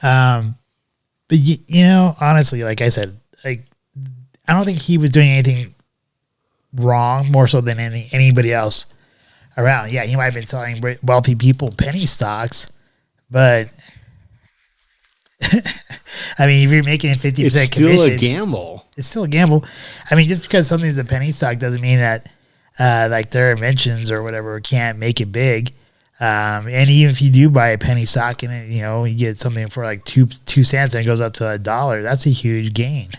But you know, honestly, like I said, like I don't think he was doing anything wrong more so than anybody else around. Yeah, he might have been selling wealthy people penny stocks, but I mean, if you're making a 50% commission, it's still a gamble. It's still a gamble. I mean, just because something's a penny stock doesn't mean that like their inventions or whatever can't make it big. And even if you do buy a penny stock and you know you get something for like 2 cents and it goes up to $1, that's a huge gain.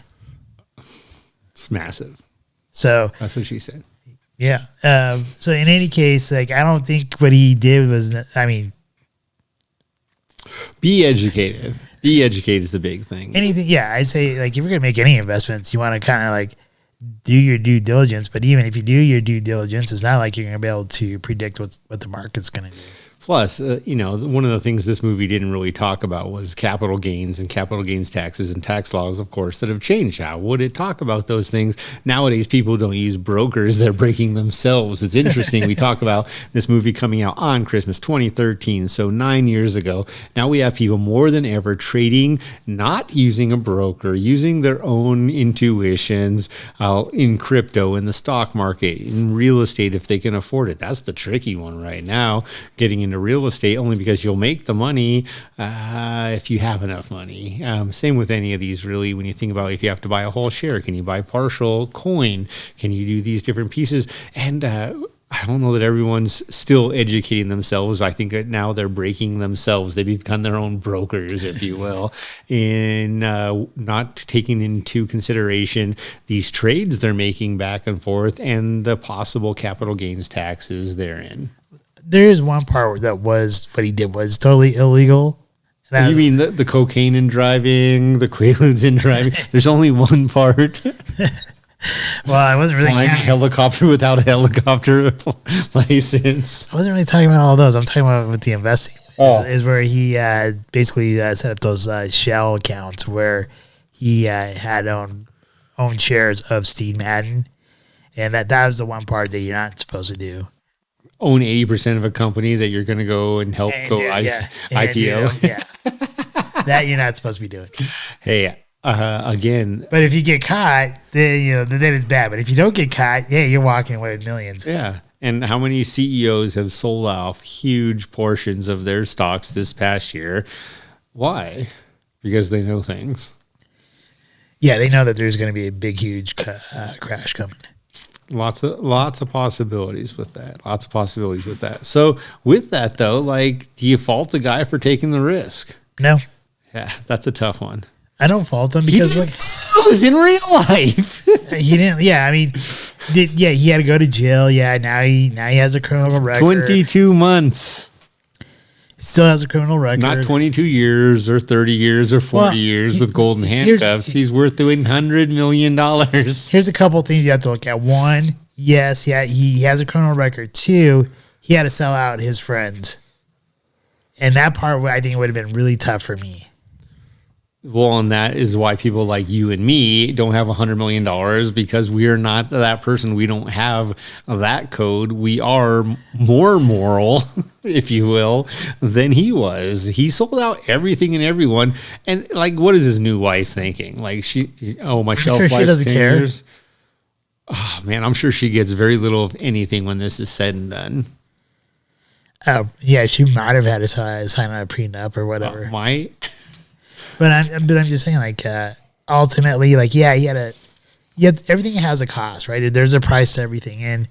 It's massive. So that's what she said. Yeah. So in any case, like I don't think what he did was. I mean, be educated. Be educated is the big thing. Anything. Yeah, I say like if you're gonna make any investments, you want to kind of like do your due diligence. But even if you do your due diligence, it's not like you're gonna be able to predict what the market's gonna do. Plus, you know, one of the things this movie didn't really talk about was capital gains and capital gains taxes and tax laws, of course, that have changed. How would it talk about those things? Nowadays, people don't use brokers. They're breaking themselves. It's interesting. We talk about this movie coming out on Christmas 2013, so 9 years ago. Now we have people more than ever trading, not using a broker, using their own intuitions in crypto, in the stock market, in real estate, if they can afford it. That's the tricky one right now, getting into real estate, only because you'll make the money if you have enough money. Same with any of these, really, when you think about if you have to buy a whole share, can you buy partial coin? Can you do these different pieces? And I don't know that everyone's still educating themselves. I think that now they're breaking themselves. They become their own brokers, if you will, in not taking into consideration these trades they're making back and forth and the possible capital gains taxes therein. There is one part that was what he did was totally illegal. You mean the cocaine in driving, the Quaaludes in driving? There's only one part. Well, I wasn't really flying a helicopter without a helicopter license. I wasn't really talking about all those. I'm talking about with the investing. Is where he basically set up those shell accounts where he had owned shares of Steve Madden, and that was the one part that you're not supposed to do. Own 80% of a company that you're going to go and help IPO. That you're not supposed to be doing. Hey, again. But if you get caught, then it's bad. But if you don't get caught, you're walking away with millions. Yeah. And how many CEOs have sold off huge portions of their stocks this past year? Why? Because they know things. Yeah, they know that there's going to be a big, huge crash coming. Lots of possibilities with that. So with that though, like, do you fault the guy for taking the risk? No. Yeah, that's a tough one. I don't fault him because it was in real life. He didn't. Yeah, I mean, he had to go to jail. Yeah, now he has a criminal record. 22 months. Still has a criminal record. Not 22 years or 30 years or 40 years with golden handcuffs. He's worth $100 million. Here's a couple of things you have to look at. One, yes, he has a criminal record. Two, he had to sell out his friends. And that part, I think, would have been really tough for me. Well, and that is why people like you and me don't have $100 million, because we are not that person. We don't have that code. We are more moral, if you will, than he was. He sold out everything and everyone. And like, what is his new wife thinking? Like, my shelf life. She doesn't care. Oh man, I'm sure she gets very little of anything when this is said and done. Oh yeah, she might have had to sign on a prenup or whatever. Might. But I'm just saying, like, ultimately, like, he had yet everything has a cost, right? There's a price to everything, and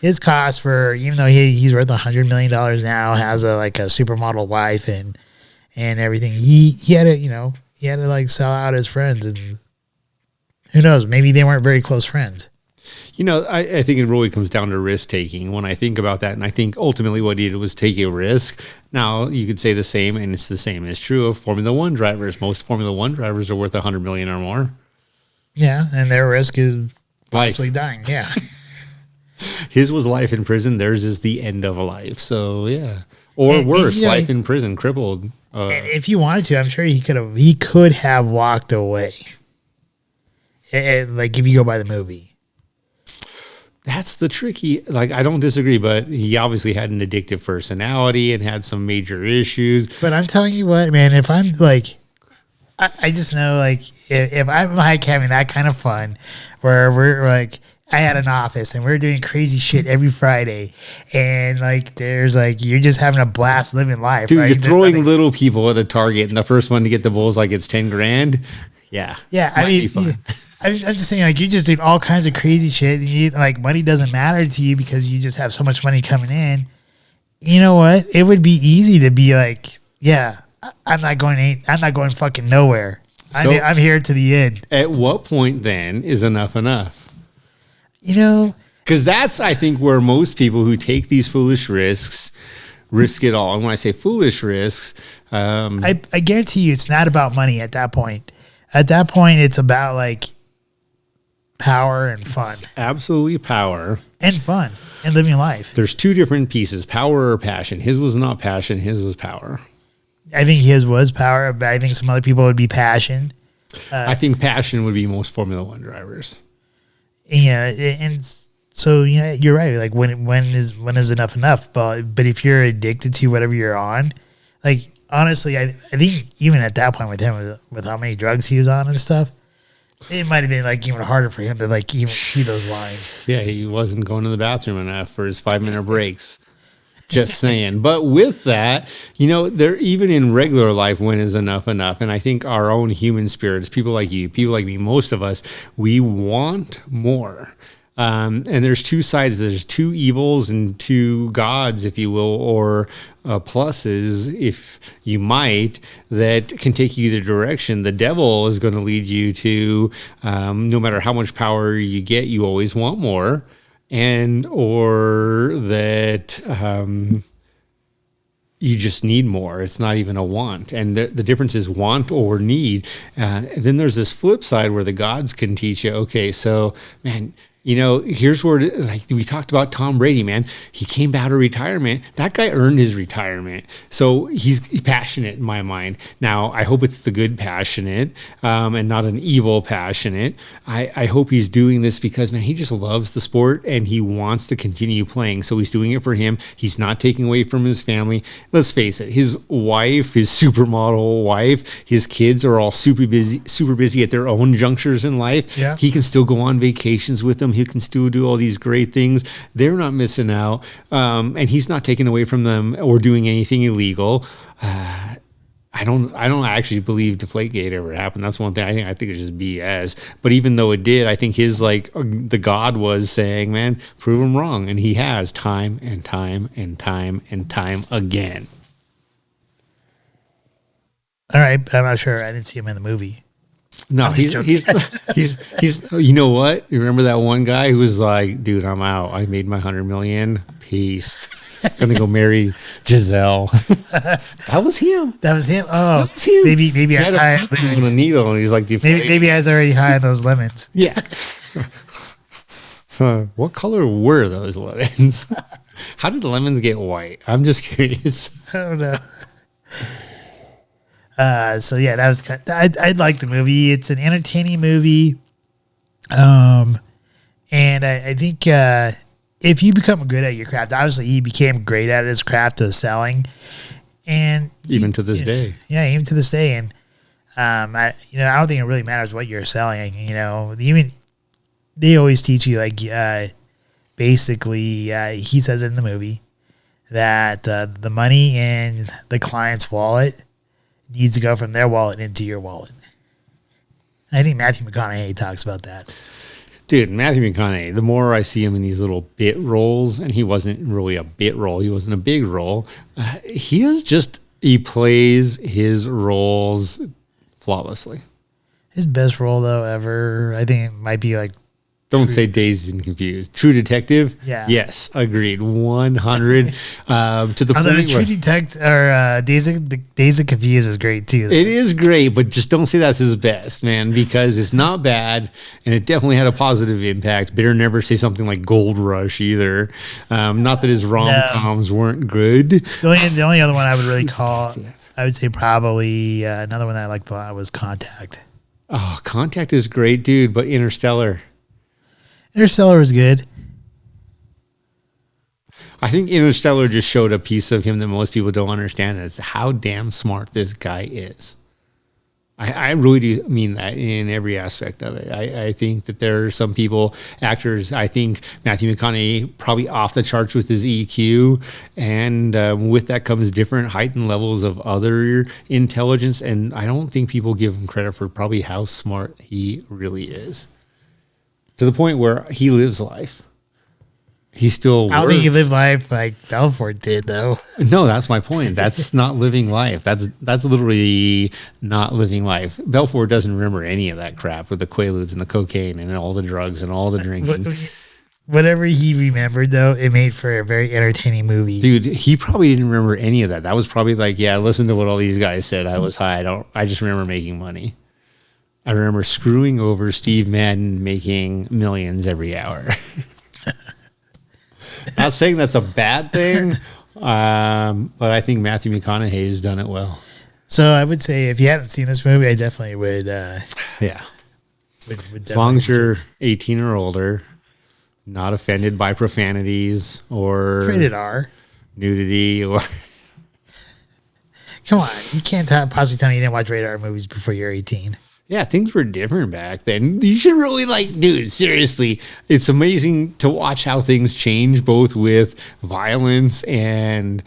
his cost for, even though he's worth $100 million now, has a supermodel wife and everything. He had to like sell out his friends, and who knows, maybe they weren't very close friends. I think it really comes down to risk taking when I think about that. And I think ultimately what he did was take a risk. Now, you could say the same, and it's the same is true of Formula One drivers. Most Formula One drivers are worth $100 million or more. Yeah, and their risk is Life. actually dying. Yeah. His was life in prison. Theirs is the end of a life. So, yeah. Or worse, life in prison, crippled. And if he wanted to, I'm sure he could have walked away. Like, if you go by the movie. That's the tricky, I don't disagree, but he obviously had an addictive personality and had some major issues. But I'm telling you what, man, if I'm I just know, if I'm having that kind of fun where we're I had an office and we're doing crazy shit every Friday, and there's you're just having a blast living life. Dude, right? you're throwing little people at a target, and the first one to get the bulls gets $10,000. Yeah. Yeah, I mean, I'm just saying, you're just doing all kinds of crazy shit, and you money doesn't matter to you because you just have so much money coming in. You know what? It would be easy to be yeah, I'm not going fucking nowhere. So, I'm here to the end. At what point then is enough enough? Because that's, I think, where most people who take these foolish risks risk it all. And when I say foolish risks, I guarantee you, it's not about money at that point. At that point, it's about power and fun. It's absolutely power and fun and living life. There's two different pieces: power or passion. His was not passion. His was power. I think his was power, but I think some other people would be passion. I think passion would be most Formula One drivers. Yeah, and so you're right. When is enough? But if you're addicted to whatever you're on, honestly, I think even at that point with him, with how many drugs he was on and stuff, it might have been even harder for him to even see those lines. Yeah, he wasn't going to the bathroom enough for his 5-minute breaks. Just saying. But with that, there, even in regular life, when is enough? And I think our own human spirits, people like you, people like me, most of us, we want more. And there's two sides. There's two evils and two gods, if you will, or pluses, if you might, that can take you either direction. The devil is going to lead you to, no matter how much power you get, you always want more. And or that you just need more. It's not even a want. And the difference is want or need. Then there's this flip side where the gods can teach you, okay, so, man, here's where, we talked about Tom Brady, man. He came out of retirement. That guy earned his retirement. So he's passionate in my mind. Now, I hope it's the good passionate and not an evil passionate. I hope he's doing this because, man, he just loves the sport and he wants to continue playing. So he's doing it for him. He's not taking away from his family. Let's face it, his wife, his supermodel wife, his kids are all super busy at their own junctures in life. Yeah. He can still go on vacations with them. He can still do all these great things. They're not missing out. And he's not taking away from them or doing anything illegal. I don't actually believe Deflategate ever happened. That's one thing. I think it's just BS. But even though it did, I think his the God was saying, man, prove him wrong. And he has time and time and time and time again. All right, but I'm not sure. I didn't see him in the movie. No, he's you know what? You remember that one guy who was like, dude, I'm out. I made my 100 million. Peace. Gonna go marry Giselle. That was him. That was him. Oh, that was him. Maybe I was high on a needle, and he's like, maybe I was already high on those lemons. Yeah. What color were those lemons? How did the lemons get white? I'm just curious. I don't know. So yeah, that was I like the movie. It's an entertaining movie. And I think if you become good at your craft, obviously he became great at his craft of selling, and even to this day. Yeah, even to this day. And I don't think it really matters what you're selling. Even they always teach you basically he says in the movie that the money in the client's wallet needs to go from their wallet into your wallet. I think Matthew McConaughey talks about that. Dude, Matthew McConaughey, the more I see him in these little bit roles, and he wasn't really a bit role, he wasn't a big role, he plays his roles flawlessly. His best role, though, ever, I think it might be like... Don't say Dazed and Confused. True Detective? Yeah. Yes, agreed. 100. To the Although point True where... Detective, or Days of Confused is great, too. Though. It is great, but just don't say that's his best, man, because it's not bad, and it definitely had a positive impact. Better never say something like Gold Rush either. Not that his rom-coms weren't good. The only other one I would really call, I would say probably another one that I liked a lot was Contact. Oh, Contact is great, dude, but Interstellar was good. I think Interstellar just showed a piece of him that most people don't understand. It's how damn smart this guy is. I really do mean that in every aspect of it. I think that there are some people, actors, I think Matthew McConaughey probably off the charts with his EQ, and with that comes different heightened levels of other intelligence, and I don't think people give him credit for probably how smart he really is. To the point where he lives life. He still I don't think he lived life like Belfort did, though. No, that's my point. That's not living life. That's literally not living life. Belfort doesn't remember any of that crap with the Quaaludes and the cocaine and all the drugs and all the drinking. Whatever he remembered, though, it made for a very entertaining movie. Dude, he probably didn't remember any of that. That was probably like, yeah, listen to what all these guys said. I was high. I just remember making money. I remember screwing over Steve Madden making millions every hour. Not saying that's a bad thing, but I think Matthew McConaughey has done it well. So I would say if you haven't seen this movie, I definitely would. Yeah. As long as you're 18 or older, not offended by profanities or rated R, nudity, or... Come on, you can't possibly tell me you didn't watch rated R movies before you're 18. Yeah, things were different back then. You should really dude, seriously, it's amazing to watch how things change, both with violence and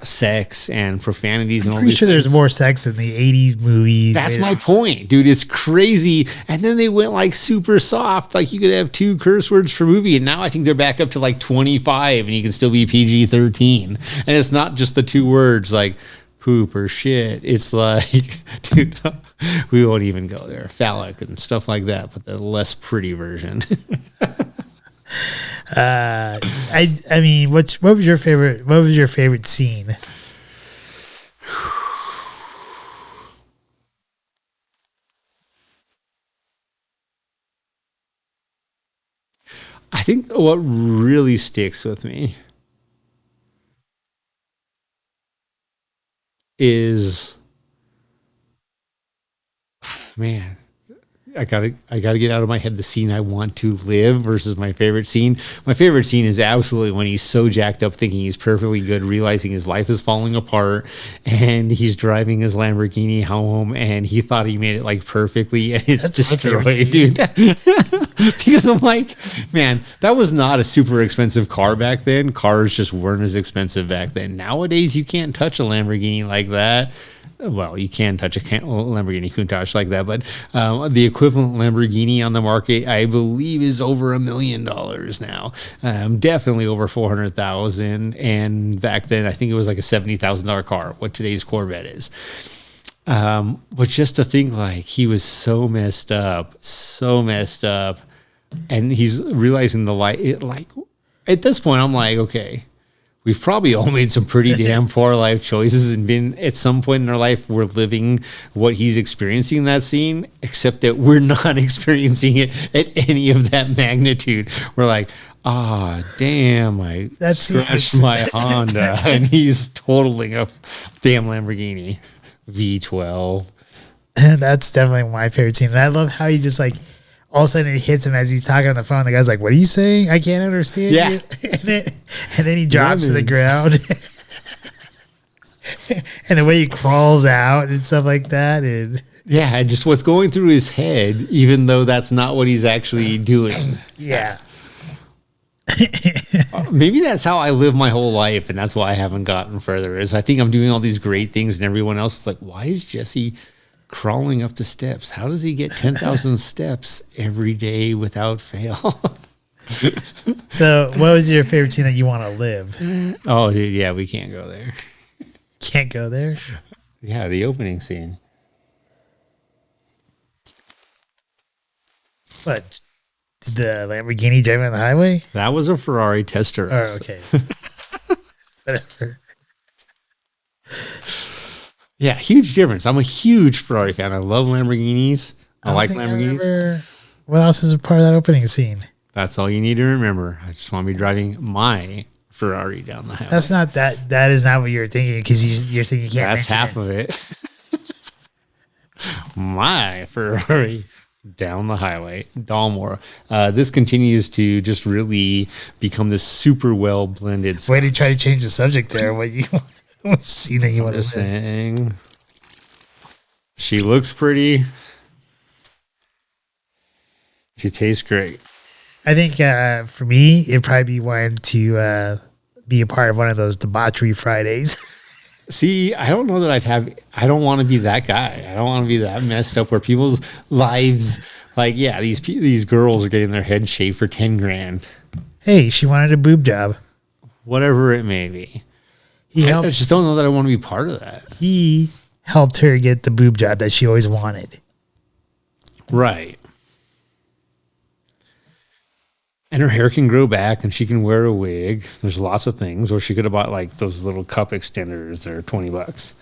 sex and profanities and all Pretty these sure things. there's more sex in the 80s movies. That's my point, dude. It's crazy. And then they went super soft. Like you could have 2 curse words per movie. And now I think they're back up to 25 and you can still be PG-13. And it's not just the 2 words like poop or shit. It's dude, we won't even go there. Phallic and stuff like that, but the less pretty version. I mean, what was your favorite? What was your favorite scene? I think what really sticks with me is, man, I gotta get out of my head the scene I want to live versus my favorite scene. My favorite scene is absolutely when he's so jacked up thinking he's perfectly good, realizing his life is falling apart, and he's driving his Lamborghini home, and he thought he made it perfectly, and it's destroyed, dude. Because I'm like, man, that was not a super expensive car back then. Cars just weren't as expensive back then. Nowadays, you can't touch a Lamborghini like that. Well, you can touch a Lamborghini Countach like that, but the equivalent Lamborghini on the market, I believe, is over $1 million now. Definitely over 400,000. And back then, I think it was like a $70,000 car, what today's Corvette is. But just to think he was so messed up, and he's realizing the light. At this point, I'm like, okay. We've probably all made some pretty damn poor life choices and been at some point in our life we're living what he's experiencing in that scene, except that we're not experiencing it at any of that magnitude. We're like, damn, I scratched my Honda and he's totaling a damn Lamborghini V12. That's definitely my favorite scene. And I love how he just all of a sudden it hits him as he's talking on the phone. The guy's like, "What are you saying? I can't understand you." And then he drops to the ground. And the way he crawls out and stuff like that. And just what's going through his head, even though that's not what he's actually doing. Yeah. Maybe that's how I live my whole life, and that's why I haven't gotten further. Is I think I'm doing all these great things, and everyone else is like, "Why is Jesse crawling up the steps. How does he get 10,000 steps every day without fail? So, what was your favorite scene that you want to live? Oh, dude, yeah, we can't go there. Can't go there? Yeah, the opening scene. What? The Lamborghini driving on the highway? That was a Ferrari tester. Oh, okay. Whatever. Yeah, huge difference. I'm a huge Ferrari fan. I love Lamborghinis. I like Lamborghinis. What else is a part of that opening scene? That's all you need to remember. I just want to be driving my Ferrari down the highway. That's not that. That is not what you're thinking because you're thinking you can't. That's half of it. My Ferrari down the highway. Dalmore. This continues to just really become this super well blended. Way to try to change the subject there. What scene that you want to saying? She looks pretty. She tastes great. I think for me, it'd probably be one to be a part of one of those debauchery Fridays. See, I don't know that I don't want to be that guy. I don't want to be that messed up where people's lives, like, yeah, these girls are getting their head shaved for 10 grand. Hey, she wanted a boob job. Whatever it may be. I just don't know that I want to be part of that. He helped her get the boob job that she always wanted. Right. And her hair can grow back and she can wear a wig. There's lots of things. Or she could have bought like those little cup extenders that are $20.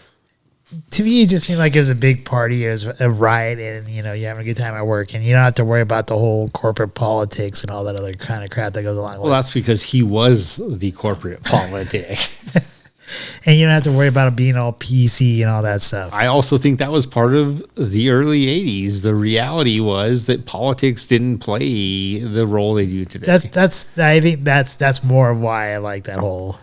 To me, it just seemed like it was a big party. It was a riot and, you're having a good time at work. And you don't have to worry about the whole corporate politics and all that other kind of crap that goes along with it. Well, that's because he was the corporate politic. And you don't have to worry about it being all PC and all that stuff. I also think that was part of the early 80s. The reality was that politics didn't play the role they do today. I think that's more of why I like that whole.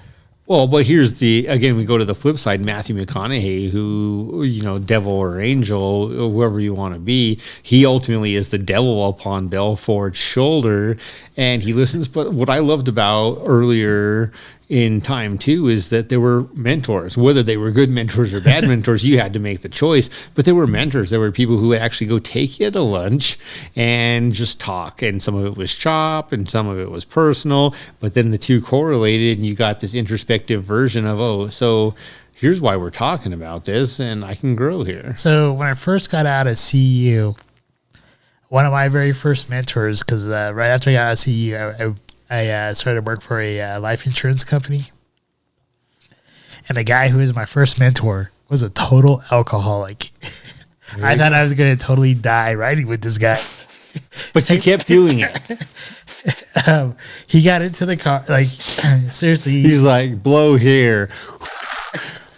Well, but again, we go to the flip side, Matthew McConaughey, who, devil or angel, whoever you want to be, he ultimately is the devil upon Belfort's shoulder, and he listens. But what I loved about earlier in time too is that there were mentors. Whether they were good mentors or bad mentors, you had to make the choice. But there were mentors. There were people who would actually go take you to lunch and just talk. And some of it was chop and some of it was personal. But then the two correlated and you got this introspective version of, so here's why we're talking about this and I can grow here. So when I first got out of CEU, one of my very first mentors, because right after I got out of CEU, I started work for a life insurance company. And the guy who was my first mentor was a total alcoholic. Really? I thought I was going to totally die riding with this guy. But you kept doing it. He got into the car, like, seriously. He's like, blow here.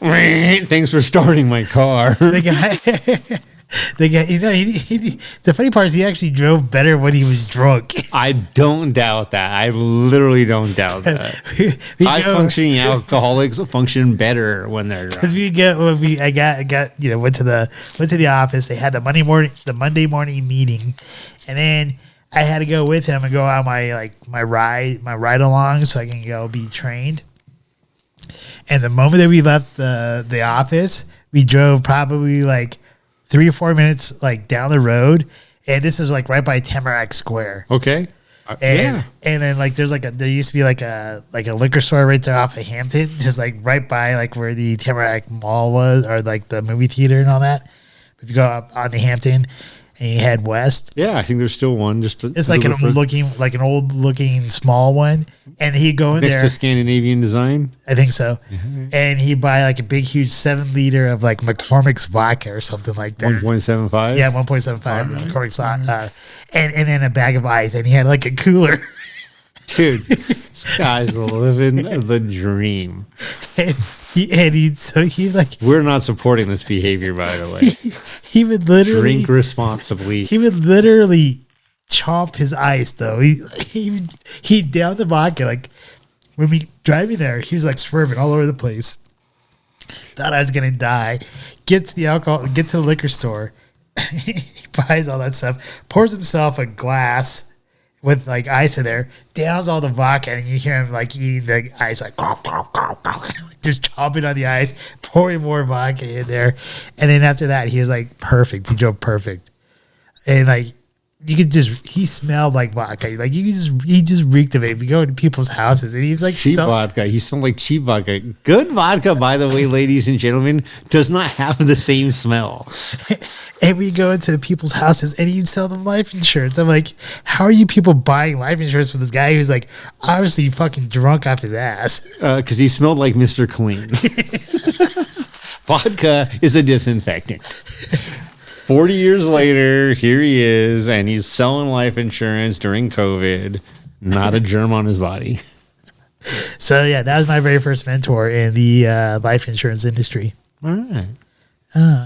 Thanks for starting my car. The guy, the funny part is he actually drove better when he was drunk. I don't doubt that. I literally don't doubt that. High-functioning alcoholics function better when they're drunk. Because went to the office. They had the Monday morning meeting, and then I had to go with him and go on my ride along so I can go be trained. And the moment that we left the office, we drove probably 3 or 4 minutes down the road, and this is right by Benriach Square. Okay. And then there's there used to be a liquor store right there off of Hampton, just right by where the Benriach Mall was, or the movie theater and all that. If you go up onto Hampton and you head west, yeah, I think there's still one. It's an old looking small one, and he'd go in there. Next to Scandinavian design, I think so. Mm-hmm. And he'd buy a big, huge 7-liter of McCormick's vodka or something like that. 1.75. Yeah, 1.75 McCormick's, and then a bag of ice, and he had a cooler. Dude, this guy's living the dream. We're not supporting this behavior, by the way. He would literally drink responsibly. He would literally chomp his ice, though. He down the vodka. When we driving there, he was swerving all over the place. Thought I was gonna die. Get to the alcohol. Get to the liquor store. He buys all that stuff. Pours himself a glass. with like ice in there, downs all the vodka, and you hear him like eating the ice, like just chomping on the ice, pouring more vodka in there, and then after that, he was like perfect. He drove perfect, and like you could he smelled like vodka. Like he just reeked of it. If you go into people's houses, and he was like cheap vodka. He smelled like cheap vodka. Good vodka, by the way, ladies and gentlemen, does not have the same smell. And we go into people's houses and he'd sell them life insurance. I'm like, how are you people buying life insurance from this guy who's like obviously fucking drunk off his ass? Because he smelled like Mr. Clean. Vodka is a disinfectant. 40 years later, here he is, and he's selling life insurance during COVID. Not a germ on his body. So, yeah, that was my very first mentor in the life insurance industry. All right.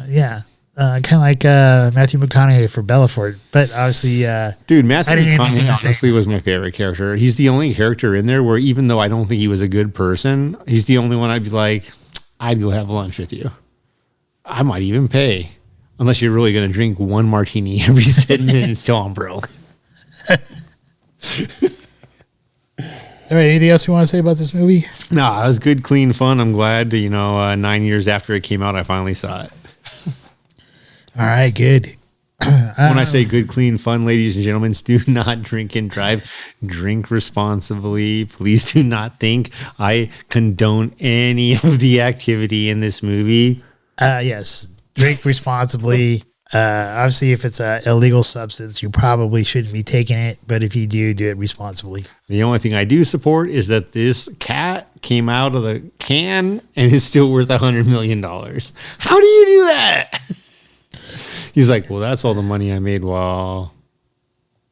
Yeah. Kind of like Matthew McConaughey for Belfort. But obviously... Dude, Matthew McConaughey honestly was my favorite character. He's the only character in there where even though I don't think he was a good person, he's the only one I'd be like, I'd go have lunch with you. I might even pay. Unless you're really going to drink one martini every 7 minutes till I'm broke. All right, anything else you want to say about this movie? No, it was good, clean fun. I'm glad, 9 years after it came out, I finally saw it. All right, good. When I say good, clean fun, ladies and gentlemen, do not drink and drive. Drink responsibly. Please do not think I condone any of the activity in this movie. Yes. Drink responsibly. Obviously, if it's an illegal substance, you probably shouldn't be taking it. But if you do it responsibly. The only thing I do support is that this cat came out of the can and is still worth $100 million. How do you do that? He's like, well, that's all the money I made while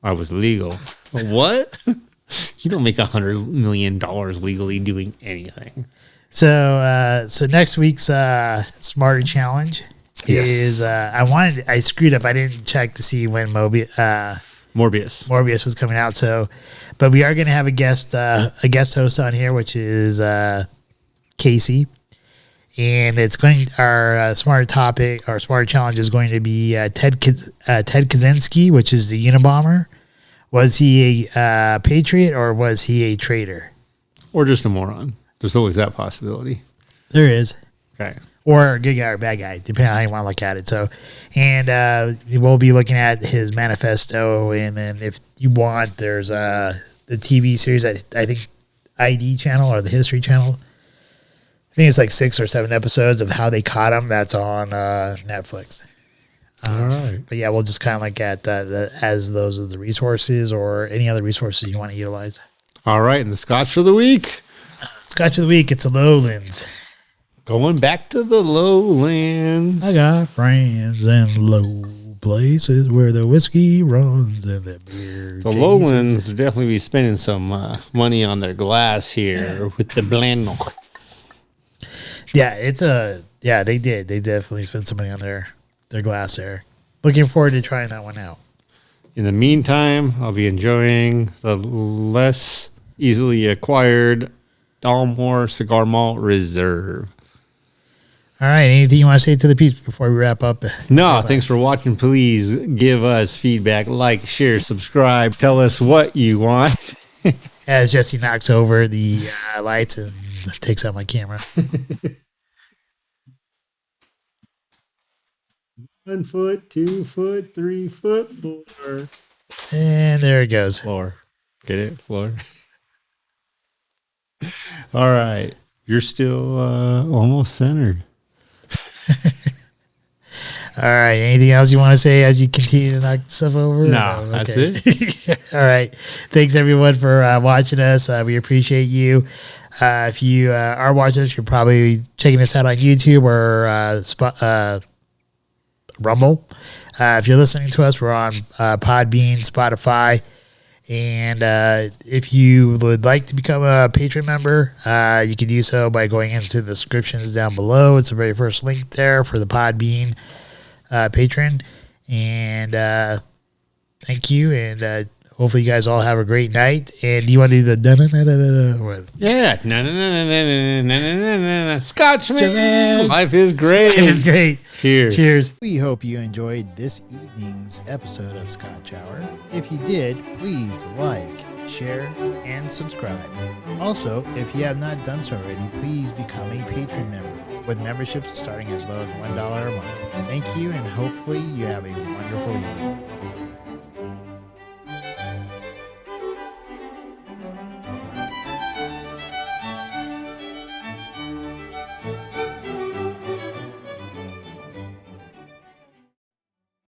I was legal. What? You don't make $100 million legally doing anything. So next week's Smarter Challenge is I screwed up. I didn't check to see when Morbius was coming out. So, but we are going to have a guest host on here, which is Casey, and it's going our Smarter Challenge is going to be Ted Kaczynski, which is the Unabomber. Was he a patriot or was he a traitor? Or just a moron? There's always that possibility. There is. Okay. Or a good guy or a bad guy, depending on how you want to look at it. So, and we'll be looking at his manifesto, and then if you want, there's the TV series, I think ID channel or the History Channel. I think it's like 6 or 7 episodes of how they caught him. That's on Netflix. All right. But yeah, we'll just kind of look at as those are the resources or any other resources you want to utilize. All right, and the Scotch of the week. Scotch of the week, it's a Lowlands. Going back to the Lowlands. I got friends in low places where the whiskey runs and the beer. The Lowlands definitely be spending some money on their glass here with the Blend. Yeah, they did. They definitely spent some money on their glass there. Looking forward to trying that one out. In the meantime, I'll be enjoying the less easily acquired Dalmore Cigar Malt Reserve. All right. Anything you want to say to the peeps before we wrap up? No, thanks for watching. Please give us feedback, like, share, subscribe. Tell us what you want. As Jesse knocks over the lights and takes out my camera. 1 foot, 2 foot, 3 foot, 4. And there it goes. Floor. Get it? Floor. All right. You're still almost centered. All right. Anything else you want to say as you continue to knock stuff over? No, that's it. All right. Thanks, everyone, for watching us. We appreciate you. If you are watching us, you're probably checking us out on YouTube or Rumble. If you're listening to us, we're on Podbean, Spotify. And if you would like to become a Patron member, you can do so by going into the descriptions down below. It's the very first link there for the Podbean Patron. And thank you, and hopefully you guys all have a great night. And do you want to do the da-da-da-da-da? Yeah. Na-na-na-na-na-na-na-na-na. Scotchman. Life is great. It is great. Cheers. Cheers. We hope you enjoyed this evening's episode of Scotch Hour. If you did, please like, share, and subscribe. Also, if you have not done so already, please become a Patron member, with memberships starting as low as $1 a month. Thank you, and hopefully you have a wonderful evening.